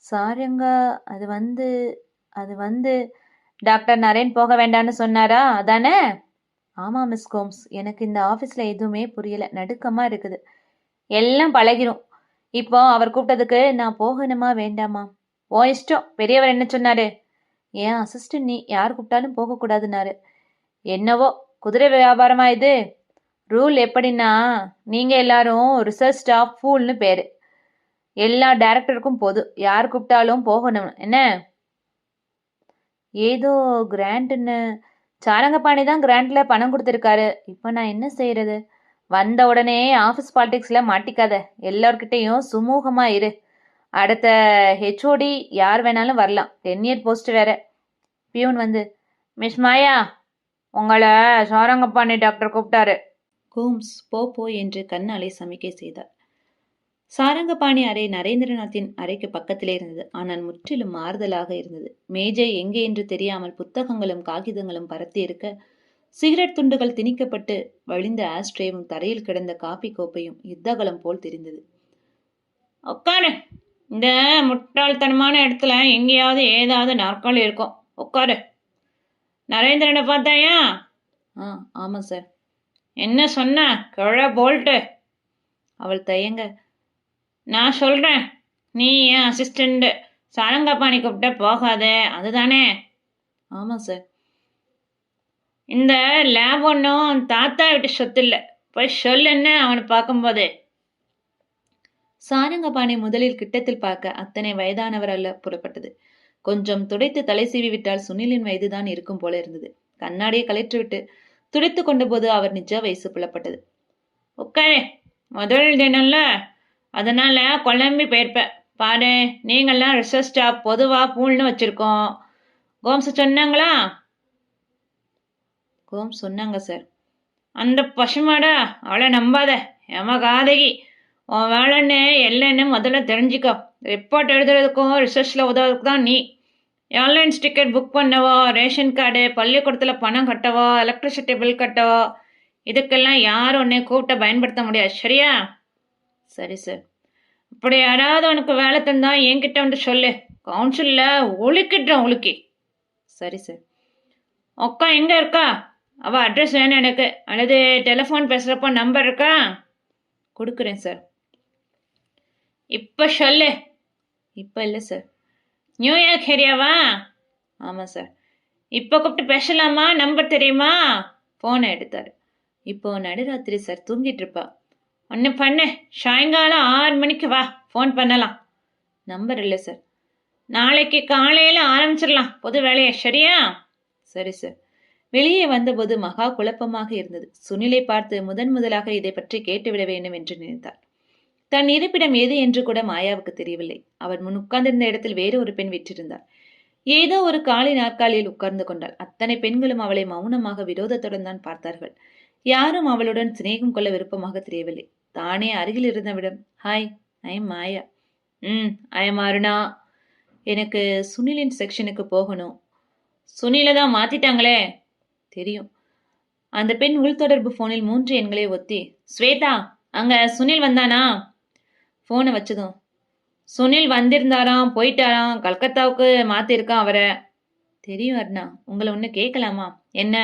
சாரங்கா? அது வந்து டாக்டர் நரேன் போக வேண்டான்னு சொன்னாரா? அதானே? ஆமாம் மிஸ் கோம்ஸ். எனக்கு இந்த ஆஃபீஸில் எதுவுமே புரியலை. நடுக்கமாக இருக்குது. எல்லாம் பழகிரும். இப்போ அவர் கூப்பிட்டதுக்கு நான் போகணுமா வேண்டாமா? ஓ இஷ்டம். பெரியவர் என்ன சொன்னாரு? ஏன் அசிஸ்டன்ட் நீ, யார் கூப்பிட்டாலும் போகக்கூடாதுன்னாரு. என்னவோ, குதிரை வியாபாரமா இது? ரூல் எப்படின்னா, நீங்கள் எல்லாரும் ரிசர்ச் ஸ்டாஃப் ஃபூல்னு பேர். எல்லா டைரக்டருக்கும் போதும், யார் கூப்பிட்டாலும் போகணும். என்ன? ஏதோ கிராண்ட்னு சாரங்கபாணி தான் கிராண்டில் பணம் கொடுத்துருக்காரு. இப்போ நான் என்ன செய்கிறது? வந்த உடனே ஆஃபீஸ் பாலிடிக்ஸில் மாட்டிக்காத. எல்லோர்கிட்டையும் சுமூகமாக இரு. அடுத்த ஹெச்ஓடி யார் வேணாலும் வரலாம். 10 இயர் போஸ்ட் வேற. பியூன் வந்து, மிஸ் மாயா, உங்களை சாரங்கபாணி டாக்டர் கூப்பிட்டாரு. கோம்ஸ் போ என்று கண்ணாலே சமிக்கை செய்தார். சாரங்கபாணி அறை நரேந்திரநாத்தின் அறைக்கு பக்கத்திலே இருந்தது. ஆனால் முற்றிலும் மாறுதலாக இருந்தது. மேஜை எங்கே என்று தெரியாமல் புத்தகங்களும் காகிதங்களும் பரத்தி இருக்க, சிகரெட் துண்டுகள் திணிக்கப்பட்டு வழிந்த ஆஸ்ட்ரேவும் தரையில் கிடந்த காப்பி கோப்பையும் யுத்தகலம் போல் தெரிந்தது. உட்காரு. இந்த முட்டாள்தனமான இடத்துல எங்கேயாவது ஏதாவது நாற்காலி இருக்கும். உட்காரு. நரேந்திரனை பார்த்தாயா? ஆமாம் சார். என்ன சொன்ன? கிழ போல்ட்டு. அவள் தயங்க, நான் சொல்கிறேன், நீ என் அசிஸ்டண்ட்டு. சாரங்கபாணி கூப்பிட்ட போகாத, அதுதானே? ஆமாம் சார். இந்த லேப் ஒன்றும் தாத்தா விட்டு சொத்து இல்லை. போய் சொல்லுன்னு அவனை பார்க்கும்போது. சாரங்கபாணி முதலில் கிட்டத்தில் பார்க்க அத்தனை வயதானவர் அல்ல புறப்பட்டது. கொஞ்சம் துடைத்து தலை சீவி விட்டால் சுனிலின் வயதுதான் இருக்கும் போல இருந்தது. கண்ணாடியை கலைற்றுவிட்டு துடைத்து கொண்ட போது அவர் நிஜ வயசு புலப்பட்டது. உட்காரு, முதல் தினம்ல, அதனால குழம்பி போயிருப்ப. பாரு, நீங்கள்லாம் ரிசர்ச் ஸ்டாஃப் பொதுவாக பூல்னு வச்சிருக்கோம். கோம்ஸ் சொன்னாங்களா? கோம்ஸ் சொன்னாங்க சார். அந்த பசுமாடா, அவளை நம்பாத. எமகாதகி. உன் வேலைன்னு இல்லைன்னு முதல்ல தெரிஞ்சுக்கோ. ரிப்போர்ட் எழுதுறதுக்கும் ரிசர்ச்சில் உதவுறதுக்கு தான் நீ. ஏர்லைன்ஸ் டிக்கெட் புக் பண்ணவோ, ரேஷன் கார்டு, பள்ளிக்கூடத்தில் பணம் கட்டவோ, எலக்ட்ரிசிட்டி பில் கட்டவோ, இதுக்கெல்லாம் யாரும் உன்னை கூப்பிட்ட பயன்படுத்த முடியாது. சரியா? சரி சார். அப்படி யாராவது உனக்கு வேலை தந்தா என்கிட்ட வந்து சொல்லு. கவுன்சிலில் ஒழுக்கிட்டுறேன் ஒழுக்கி. சரி சார். அக்கா எங்கே இருக்கா? அவள் அட்ரஸ் வேணும் எனக்கு. அல்லது டெலிஃபோன் பேசுகிறப்போ நம்பர் இருக்கா? கொடுக்குறேன் சார். இப்போ சொல்லு. இப்போ இல்லை சார். நியூயார்க் ஏரியாவா? ஆமாம் சார். இப்போ கூப்பிட்டு பேசலாமா? நம்பர் தெரியுமா? ஃபோனை எடுத்தார். இப்போ நடுராத்திரி சார், தூங்கிட்டு இருப்பா. ஒன்று பண்ணு, சாயங்காலம் 6 மணிக்கு வா, ஃபோன் பண்ணலாம். நம்பர் இல்லை சார். நாளைக்கு காலையில் ஆரம்பிச்சிடலாம் பொது வேலையை, சரியா? சரி சார். வெளியே வந்தபோது மகா குழப்பமாக இருந்தது. சுனிலை பார்த்து முதலாக இதை பற்றி கேட்டுவிட வேண்டும் என்று நினைத்தார். தன் இருப்பிடம் எது என்று கூட மாயாவுக்கு தெரியவில்லை. அவர் முன் உட்கார்ந்திருந்த இடத்தில் வேறு ஒரு பெண் விற்றிருந்தார். ஏதோ ஒரு காலை நாற்காலியில் உட்கார்ந்து கொண்டாள். அத்தனை பெண்களும் அவளை மௌனமாக விரோதத்துடன் தான் பார்த்தார்கள். யாரும் அவளுடன் சிநேகம் கொள்ள விருப்பமாக தெரியவில்லை. தானே அருகில் இருந்தவிடம், hi, I am Maya. I am Aruna. எனக்கு சுனிலின் செக்ஷனுக்கு போகணும். சுனிலை தான் மாத்திட்டாங்களே. தெரியும். அந்த பெண் உள்தொடர்பு போனில் 3 எண்களை ஒத்தி, ஸ்வேதா, அங்க சுனில் வந்தானா? போனை வச்சதும், சுனில் வந்திருந்தாராம், போயிட்டாராம், கல்கத்தாவுக்கு மாத்திருக்கான் அவரை. தெரியும் அருணா. உங்களை ஒன்று கேட்கலாமா? என்ன?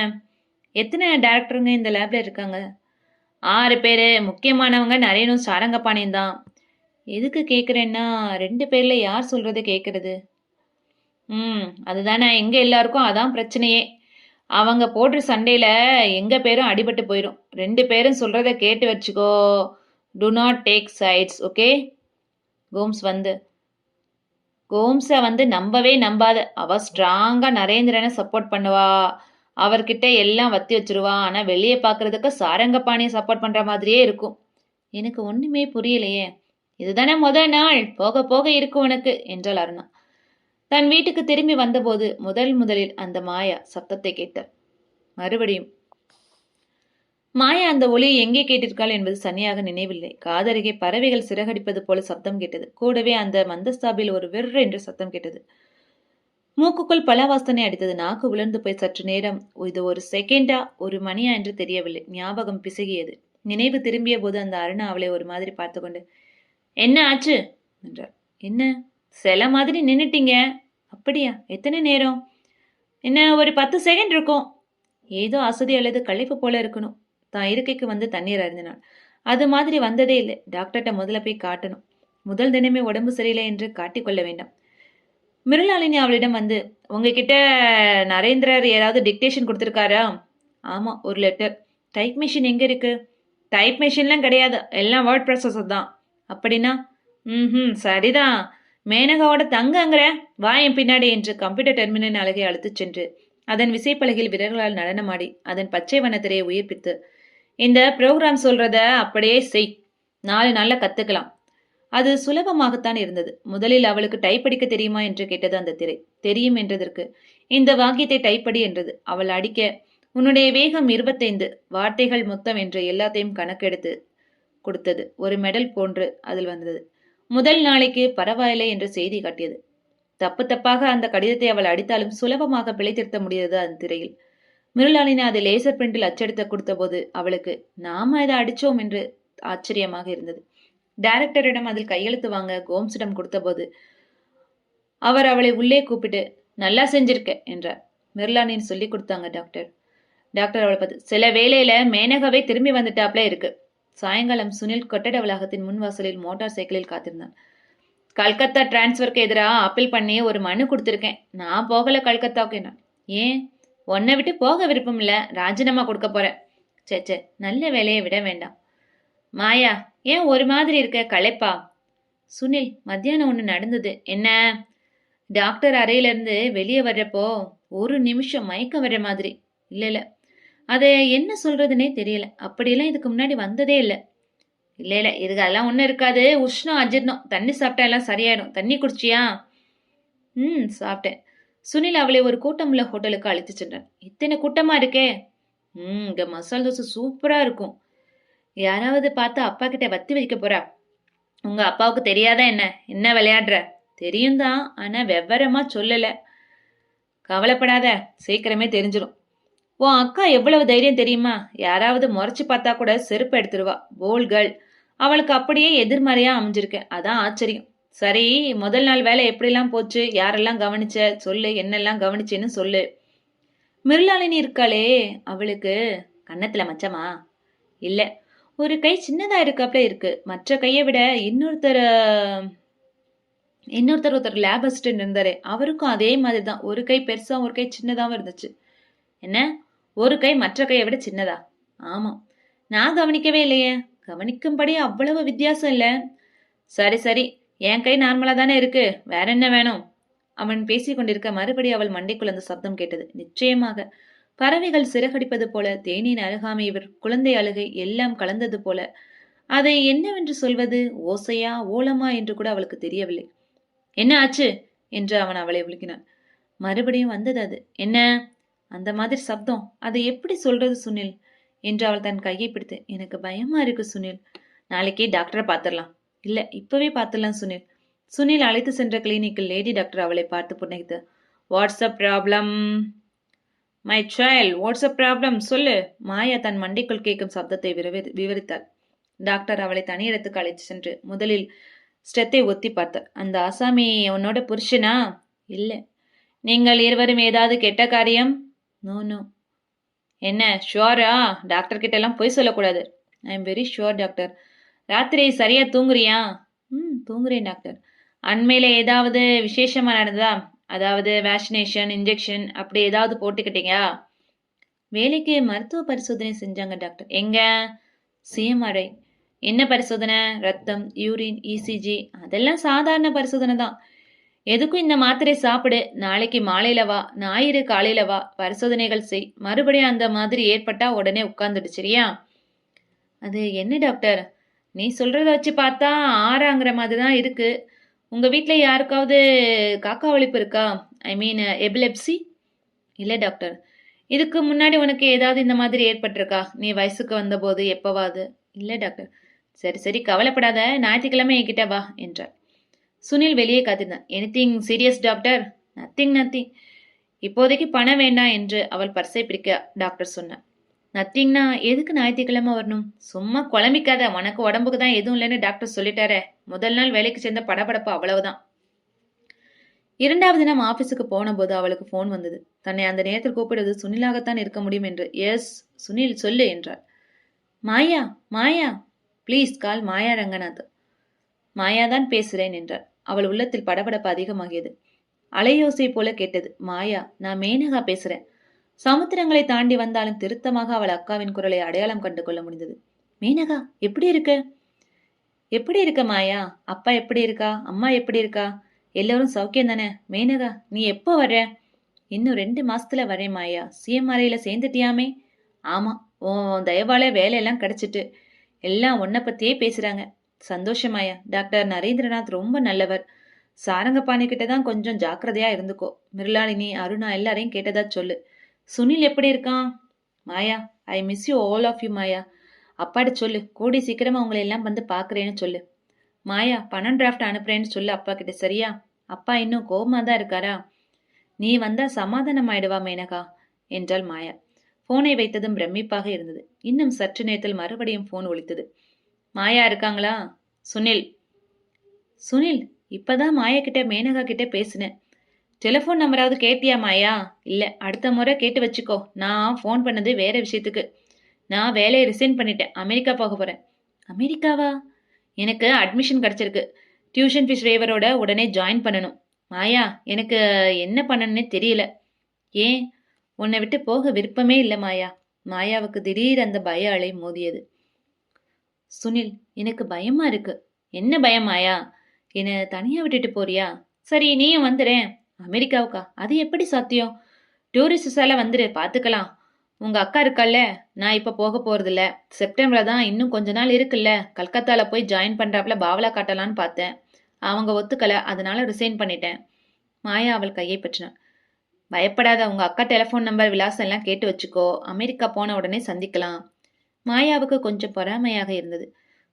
எத்தனை டேரக்டருங்க இந்த லேப்ல இருக்காங்க? 6 பேர். முக்கியமானவங்க நரேனும் சாரங்கபாணியும் தான். எதுக்கு கேட்குறேன்னா, 2 பேர்ல யார் சொல்றதை கேட்கறது? அதுதானே எங்க எல்லாருக்கும் அதான் பிரச்சனையே. அவங்க போடுற சண்டையில எங்க பேரும் அடிபட்டு போயிடும். 2 பேரும் சொல்றதை கேட்டு வச்சுக்கோ. Do not take sides, okay? கோம்ஸை வந்து நம்பவே நம்பாத. அவ ஸ்ட்ராங்கா நரேந்திரனை சப்போர்ட் பண்ணுவா. அவர்கிட்ட எல்லாம் வத்தி வச்சிருவா. ஆனா வெளியே பார்க்கறதுக்கு சாரங்கபாணியை சப்போர்ட் பண்ற மாதிரியே இருக்கும். எனக்கு ஒண்ணுமே புரியலையே. இதுதானே முதல் நாள், போக போக இருக்கும் உனக்கு என்றாள் அருணா. தன் வீட்டுக்கு திரும்பி வந்தபோது முதலில் அந்த மாயா சப்தத்தை கேட்டார். மறுபடியும் மாயா அந்த ஒலியை எங்கே கேட்டிருக்காள் என்பது சரியாக நினைவில்லை. காதருகே பறவைகள் சிறகடிப்பது போல சப்தம் கேட்டது. கூடவே அந்த மந்தஸ்தாபில் ஒரு வெர்ர என்று சத்தம் கேட்டது. மூக்குக்குள் பலவாசனை அடித்தது. நாக்கு உலர்ந்து போய் சற்று நேரம், இது ஒரு செகண்டா 1 மணியா என்று தெரியவில்லை. ஞாபகம் பிசகியது. நினைவு திரும்பிய போது அந்த அருணா அவளை ஒரு மாதிரி பார்த்து கொண்டு, என்ன ஆச்சு என்றார். என்ன, சில மாதிரி நின்னுட்டீங்க. அப்படியா? எத்தனை நேரம்? என்ன, ஒரு 10 செகண்ட் இருக்கும். ஏதோ அசதி அல்லது களைப்பு போல இருக்கணும். தான் இருக்கைக்கு வந்து தண்ணீர் அருந்தினாள். அது மாதிரி வந்ததே இல்லை. டாக்டர்கிட்ட முதல்ல போய் காட்டணும். முதல் தினமே உடம்பு சரியில்லை என்று காட்டிக்கொள்ள வேண்டாம். மிருளாளினி அவளிடம் வந்து, உங்ககிட்ட நரேந்திரர் ஏதாவது டிக்டேஷன் கொடுத்துருக்காரா? ஆமா, ஒரு லெட்டர். டைப் மிஷின் எங்க இருக்கு? டைப் மிஷின்லாம் கிடையாது, எல்லாம் வேர்ட் ப்ராசஸர் தான். அப்படின்னா? சரிதான். மேனகாவோட தங்கங்கிற வாயம் பின்னாடி என்று கம்ப்யூட்டர் டெர்மினல் அழகை அழுத்துச் சென்று அதன் விசைப்பலகையில் விரல்களால் நடனமாடி அதன் பச்சை வண்ணத்திரையை உயிர்ப்பித்து, இந்த ப்ரோக்ராம் சொல்றத அப்படியே செய், 4 நாள்ல கத்துக்கலாம். அது சுலபமாகத்தான் இருந்தது. முதலில் அவளுக்கு டைப் அடிக்க தெரியுமா என்று கேட்டது அந்த திரை. தெரியும் என்றதற்கு இந்த வாக்கியத்தை டைப் அடி என்றது. அவள் அடிக்க, உன்னுடைய வேகம் 25 வார்த்தைகள் மொத்தம் என்று எல்லாத்தையும் கணக்கெடுத்து கொடுத்தது. ஒரு மெடல் போன்று அதில் வந்தது. முதல் நாளைக்கு பரவாயில்லை என்று செய்தி காட்டியது. தப்பாக அந்த கடிதத்தை அவள் அடித்தாலும் சுலபமாக பிழை திருத்த முடியாது அந்த திரையில். மிருளாளினி அதை லேசர் பிரிண்டில் அச்சடித்து கொடுத்த போது அவளுக்கு நாம இதை அடிச்சோம் என்று ஆச்சரியமாக இருந்தது. டைரக்டரிடம் அதில் கையெழுத்து வாங்க கோம்ஸிடம் கொடுத்த போது அவர் அவளை உள்ளே கூப்பிட்டு, நல்லா செஞ்சிருக்க என்றார். மிருளாளினி சொல்லி கொடுத்தாங்க டாக்டர். அவளை பார்த்து, சில வேளையில மேனகாவே திரும்பி வந்துட்டாப்ல இருக்கு. சாயங்காலம் சுனில் கொட்டட வளாகத்தின் முன்வாசலில் மோட்டார் சைக்கிளில் காத்திருந்தான். கல்கத்தா டிரான்ஸ்ஃபருக்கு எதிராக அப்பீல் பண்ணி ஒரு மனு கொடுத்துருக்கேன். நான் போகல கல்கத்தாவுக்கு. என்ன? ஏன்? உன்னை விட்டு போக விருப்பம் இல்லை, ராஜினாமா கொடுக்க போறேன். சே, நல்ல வேலையை விட வேண்டாம். மாயா, ஏன் ஒரு மாதிரி இருக்க? களைப்பா? சுனில், மத்தியானம் ஒன்று நடந்தது. என்ன? டாக்டர் அறையிலிருந்து வெளியே வர்றப்போ 1 நிமிஷம் மயக்கம் வர்ற மாதிரி. இல்லை, அதை என்ன சொல்றதுன்னே தெரியல. அப்படியெல்லாம் இதுக்கு முன்னாடி வந்ததே இல்லை. இல்லை, இதுக்கு அதெல்லாம் ஒன்றும் இருக்காது. உஷ்ணம், அஜீர்ணம். தண்ணி சாப்பிட்டா எல்லாம் சரியாயிடும். தண்ணி குடிச்சியா? சாப்பிட்டேன். சுனில் அவளை ஒரு கூட்டமுள்ள ஹோட்டலுக்கு அழைத்து சென்றான். இத்தனை கூட்டமா இருக்கே. இங்க மசால் தோசை சூப்பரா இருக்கும். யாராவது பார்த்தா அப்பா கிட்ட வத்தி வைக்க போறா? உங்க அப்பாவுக்கு தெரியாதா என்ன விளையாடுற? தெரியும் தான், ஆனா விவரமா சொல்லல. கவலைப்படாத, சீக்கிரமே தெரிஞ்சிடும். உன் அக்கா எவ்வளவு தைரியம் தெரியுமா? யாராவது முறைச்சு பார்த்தா கூட செருப்பு எடுத்துருவா. போல் கேர்ள். அவளுக்கு அப்படியே எதிர்மறையா அமைஞ்சிருக்கு. அதான் ஆச்சரியம். சரி, முதல் நாள் வேலை எப்படிலாம் போச்சு? யாரெல்லாம் கவனிச்ச? சொல்லு, என்னெல்லாம் கவனிச்சேன்னு சொல்லு. மிருளாளினி இருக்காளே, அவளுக்கு கன்னத்துல மச்சமா? இல்ல, ஒரு கை சின்னதா இருக்காப்ல இருக்கு. மற்ற கையை விட இன்னொருத்தர் லேப் அசிஸ்டன்ட் இருந்தாரே, அவருக்கும் அதே மாதிரி தான். ஒரு கை பெருசா ஒரு கை சின்னதாவும் இருந்துச்சு. என்ன, ஒரு கை மற்ற கையை விட சின்னதா? ஆமா, நான் கவனிக்கவே இல்லையே. கவனிக்கும்படி அவ்வளவு வித்தியாசம் இல்ல. சரி சரி, என் கை நார்மலா தானே இருக்கு, வேற என்ன வேணும்? அவன் பேசிக் கொண்டிருக்க மறுபடி அவள் மண்டைக்குள் அந்த சப்தம் கேட்டது. நிச்சயமாக பறவைகள் சிறகடிப்பது போல, தேனின் அருகாமை, இவர் குழந்தை அழுகை எல்லாம் கலந்தது போல. அதை என்னவென்று சொல்வது? ஓசையா ஓலமா என்று கூட அவளுக்கு தெரியவில்லை. என்ன ஆச்சு என்று அவன் அவளை விழுங்கினான். மறுபடியும் வந்தது அது. என்ன? அந்த மாதிரி சப்தம். அதை எப்படி சொல்றது சுனில் என்று அவள் தன் கையை பிடித்து. எனக்கு பயமா இருக்கு சுனில். நாளைக்கே டாக்டரை பார்த்துடலாம். இல்ல, இப்பவே பார்த்துடலாம் சுனில். சுனில் அழைத்து சென்ற கிளினிக்கில் லேடி டாக்டர் அவளை பார்த்து புன்னகைத்து, what's up problem my child, what's up problem சொல்லு. மாயா தன் மண்டைக்குள் கேட்கும் சப்தத்தை விவரித்தாள். டாக்டர் அவளை தனியிடத்துக்கு அழைத்து சென்று முதலில் ஸ்டெத்தை ஒத்தி பார்த்தார். அந்த ஆசாமி உன்னோட புருஷனா? இல்ல. நீங்கள் இருவரும் ஏதாவது கெட்ட காரியம்? No no. என்ன, ஷுவரா? டாக்டர் கிட்ட எல்லாம் போய் சொல்லக்கூடாது. I am very sure doctor. ராத்திரி சரியா தூங்குறியா? தூங்குறேன் டாக்டர். அண்மையில ஏதாவது விசேஷமா நடந்ததா? அதாவது வேக்சினேஷன், இன்ஜெக்ஷன் அப்படி ஏதாவது போட்டுக்கிட்டீங்க? வேலைக்கு மருத்துவ பரிசோதனை செஞ்சாங்க டாக்டர். எங்க? சிஎம்ஆர்ஐ. என்ன பரிசோதனை? ரத்தம், யூரின், இசிஜி அதெல்லாம் சாதாரண பரிசோதனை தான். எதுக்கும் இந்த மாத்திரை சாப்பிடு. நாளைக்கு மாலையில வா, ஞாயிறு காலையில வா, பரிசோதனைகள் செய். மறுபடியும் அந்த மாதிரி ஏற்பட்டா உடனே உட்கார்ந்துடு, சரியா? அது என்ன டாக்டர், நீ சொல்றத வச்சு பார்த்தா ஆறாங்கிற மாதிரி தான் இருக்கு. உங்க வீட்ல யாருக்காவது காக்கா வலிப்பு இருக்கா? ஐ மீன் எபிலெப்சி? இல்ல டாக்டர். இதுக்கு முன்னாடி உனக்கு ஏதாவது இந்த மாதிரி ஏற்பட்டிருக்கா? நீ வயசுக்கு வந்தபோது எப்பவாது? இல்ல டாக்டர். சரி சரி, கவலைப்படாத, ஞாயிற்றுக்கிழமை என்கிட்ட வா என்றார். சுனில் வெளியே காத்திருந்தான். Anything serious doctor? Nothing nothing. இப்போதைக்கு பணம் வேண்டாம் என்று அவள் பர்ஸை பிடிக்க டாக்டர் சொன்னார். நத்திங்னா எதுக்கு ஞாயிற்றுக்கிழமை வரணும்? சும்மா குழம்பிக்காத, உனக்கு உடம்புக்கு தான் எதுவும் இல்லைன்னு டாக்டர் சொல்லிட்டாரே. முதல் நாள் வேலைக்கு சேர்ந்த படபடப்பு அவ்வளவுதான். இரண்டாவது தினம் ஆபீஸுக்கு போன போது அவளுக்கு போன் வந்தது. தன்னை அந்த நேரத்தில் கூப்பிடுவது சுனிலாகத்தான் இருக்க முடியும் என்று. எஸ் சுனில், சொல்லு என்றார். மாயா, மாயா, ப்ளீஸ் கால் மாயா ரங்கநாத். மாயாதான் பேசுறேன் என்றார். அவள் உள்ளத்தில் படபடப்பு அதிகமாகியது. அலையோசை போல கேட்டது. மாயா, நான் மேனகா பேசுறேன். சமுத்திரங்களை தாண்டி வந்தாலும் திருத்தமாக அவள் அக்காவின் குரலை அடையாளம் கண்டு கொள்ள முடிந்தது. மேனகா, எப்படி இருக்க? எப்படி இருக்க மாயா? அப்பா எப்படி இருக்கா? அம்மா எப்படி இருக்கா? எல்லாரும் சௌக்கியம் தானே? மேனகா, நீ எப்போ வர்ற? இன்னும் 2 மாசத்துல வரேன் மாயா. சிஎம்ஆர்ஐல சேர்ந்துட்டியாமே? ஆமா, உன் தயவால வேலையெல்லாம் கிடைச்சிட்டு. எல்லாம் உன்னை பத்தியே பேசுறாங்க. சந்தோஷமாயா. டாக்டர் நரேந்திரநாத் ரொம்ப நல்லவர். சாரங்கபாணி கிட்ட தான் கொஞ்சம் ஜாக்கிரதையா இருந்துக்கோ. மிருளாளினி, அருணா எல்லாரையும் கேட்டதா சொல்லு. சுனில் எப்படி இருக்கான்? Maya, I miss you all of you Maya. அப்பாட்ட சொல்லு, கூடி சீக்கிரமா உங்களை எல்லாம் வந்து பாக்குறேன்னு சொல்லு. மாயா, பணம் டிராஃப்ட் அனுப்புறேன்னு சொல்லு அப்பா கிட்ட, சரியா? அப்பா இன்னும் கோபமா தான் இருக்காரா? நீ வந்தா சமாதானம் ஆயிடுவா மேனகா என்றாள் மாயா. போனை வைத்ததும் பிரமிப்பாக இருந்தது. இன்னும் சற்று நேரத்தில் மறுபடியும் போன் ஒலித்தது. மாயா இருக்காங்களா? சுனில். சுனில், இப்பதான் மாயா கிட்ட மேனகா கிட்ட பேசினேன். டெலிஃபோன் நம்பராவது கேட்டியா மாயா? இல்ல, அடுத்த முறை கேட்டு வச்சுக்கோ. நான் ஃபோன் பண்ணது வேற விஷயத்துக்கு. நான் வேலையை ரிசைன் பண்ணிட்டேன். அமெரிக்கா போக போறேன். அமெரிக்காவா? எனக்கு அட்மிஷன் கிடைச்சிருக்கு. டியூஷன் ஃபீஸ் வேவரோட உடனே ஜாயின் பண்ணணும். மாயா, எனக்கு என்ன பண்ணணும்னே தெரியல. ஏன்? உன்னை விட்டு போக விருப்பமே இல்லை மாயா. மாயாவுக்கு திடீர் அந்த பய அலை மோதியது. சுனில், எனக்கு பயமா இருக்கு. என்ன பயம் மாயா? என்னை தனியா விட்டுட்டு போறியா? சரி, நீயும் வந்துறேன். அமெரிக்காவுக்கா? அது எப்படி சாத்தியம்? டூரிஸ்டால வந்துரு, பாத்துக்கலாம். உங்க அக்கா இருக்கல்ல, நான் இப்ப போக போறது இல்ல. செப்டம்பர்ல தான், இன்னும் கொஞ்ச நாள் இருக்குல்ல. கல்கத்தால போய் ஜாயின் பண்றாப்புல பாவலா காட்டலான்னு பார்த்தேன். அவங்க ஒத்துக்கல, அதனால ரிசைன் பண்ணிட்டேன். மாயா அவள் கையை பற்றினான். பயப்படாத, உங்க அக்கா டெலிஃபோன் நம்பர் விலாசம் எல்லாம் கேட்டு வச்சுக்கோ. அமெரிக்கா போன உடனே சந்திக்கலாம். மாயாவுக்கு கொஞ்சம் பொறாமையாக இருந்தது.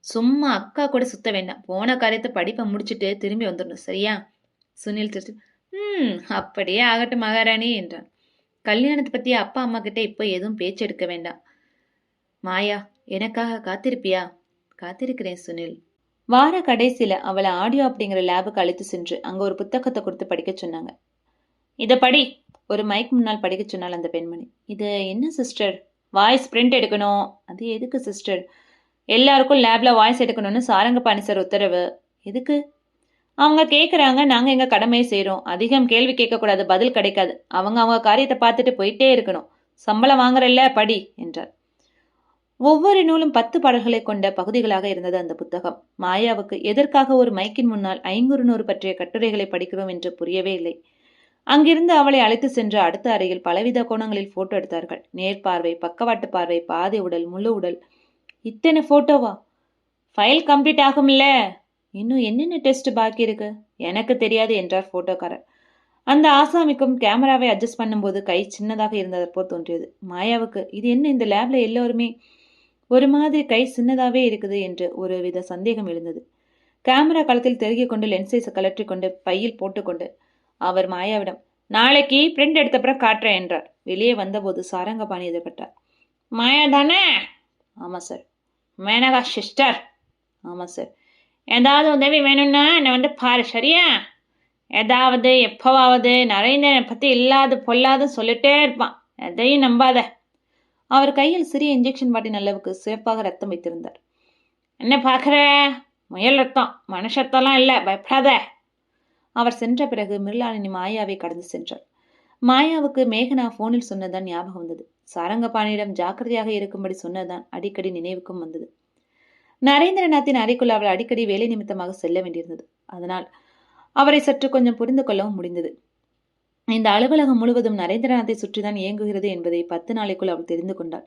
சும்மா அக்கா கூட சுத்த வேண்டாம். போன காரியத்தை படிப்பை முடிச்சுட்டு திரும்பி வந்துடணும், சரியா? சுனில் திருச்சி, அப்படியே ஆகட்டும் மகாராணி என்றான். கல்யாணத்தை பத்தி அப்பா அம்மா கிட்ட இப்போ எதுவும் பேச்சு எடுக்க வேண்டாம். மாயா, எனக்காக காத்திருப்பியா? காத்திருக்கிறேன் சுனில். வார கடைசியில அவளை ஆடியோ அப்படிங்கிற லேபுக்கு அழைத்து சென்று அங்க ஒரு புத்தகத்தை கொடுத்து படிக்க சொன்னாங்க. இதை படி. ஒரு மைக் முன்னால் படிக்க சொன்னால் அந்த பெண்மணி. இது என்ன சிஸ்டர்? வாய்ஸ் பிரிண்ட் எடுக்கணும். அது எதுக்கு சிஸ்டர்? எல்லாருக்கும் லேப்ல வாய்ஸ் எடுக்கணும்னு சாரங்கபாணி சார் உத்தரவு. எதுக்கு? அவங்க கேட்குறாங்க, நாங்கள் எங்கள் கடமையை செய்கிறோம். அதிகம் கேள்வி கேட்கக்கூடாது, பதில் கிடைக்காது. அவங்க காரியத்தை பார்த்துட்டு போயிட்டே இருக்கணும். சம்பளம் வாங்குறல்ல, படி என்றார். ஒவ்வொரு நூலும் 10 பாடல்களை கொண்ட பகுதிகளாக இருந்தது அந்த புத்தகம். மாயாவுக்கு எதற்காக ஒரு மைக்கின் முன்னால் 500 பற்றிய கட்டுரைகளை படிக்கிறோம் என்று புரியவே இல்லை. அங்கிருந்து அவளை அழைத்து சென்று அடுத்த அறையில் பலவித கோணங்களில் போட்டோ எடுத்தார்கள். நேர்பார்வை, பக்கவாட்டு பார்வை, பாதி உடல், முழு உடல். இத்தனை போட்டோவா? ஃபைல் கம்ப்ளீட் ஆகும்ல? இன்னும் என்னென்ன டெஸ்ட் பாக்கி இருக்கு? எனக்கு தெரியாது என்றார் போட்டோக்காரர். அந்த ஆசாமிக்கும் கேமராவை அட்ஜஸ்ட் பண்ணும்போது கை சின்னதாக இருந்ததற்போ தோன்றியது. மாயாவுக்கு இது என்ன, இந்த லேப்ல எல்லோருமே ஒரு மாதிரி கை சின்னதாவே இருக்குது என்று ஒரு வித சந்தேகம் எழுந்தது. கேமரா களத்தில் தெருகிக் கொண்டு லென்ஸை கலற்றி கொண்டு பையில் போட்டுக்கொண்டு அவர் மாயாவிடம், நாளைக்கு பிரிண்ட் எடுத்தப்புறம் காட்டுறேன் என்றார். வெளியே வந்தபோது சாரங்கபாணி எதிர்பட்டார். மாயா தானே? ஆமா சார். மேனகா சிஸ்டர்? ஆமா சார். ஏதாவது உதவி வேணும்னா என்னை பாரு, சரியா? ஏதாவது எப்போவாவது நரேந்திரனை பற்றி இல்லாத பொல்லாத சொல்லிட்டே இருப்பான், எதையும் நம்பாத. அவர் கையில் சிறிய இன்ஜெக்ஷன் பாட்டின் அளவுக்கு சிவப்பாக ரத்தம் வைத்திருந்தார். என்ன பார்க்குற? முயல் ரத்தம், மனுஷத்தெல்லாம் இல்லை, பயப்படாத. அவர் சென்ற பிறகு மிருளாளினி மாயாவை கடந்து சென்றார். மாயாவுக்கு மேகனா போனில் சொன்னதான் ஞாபகம் வந்தது. சாரங்கபாணியிடம் ஜாக்கிரதையாக இருக்கும்படி சொன்னதான் அடிக்கடி நினைவுக்கும் வந்தது. நரேந்திரநாத்தின் அறைக்குள் அவள் அடிக்கடி வேலை நிமித்தமாக செல்ல வேண்டியிருந்தது. அதனால் அவரை சற்று கொஞ்சம் புரிந்து கொள்ளவும் முடிந்தது. இந்த அலுவலகம் முழுவதும் நரேந்திரநாத்தை சுற்றிதான் இயங்குகிறது என்பதை 10 நாளைக்குள் அவள் தெரிந்து கொண்டாள்.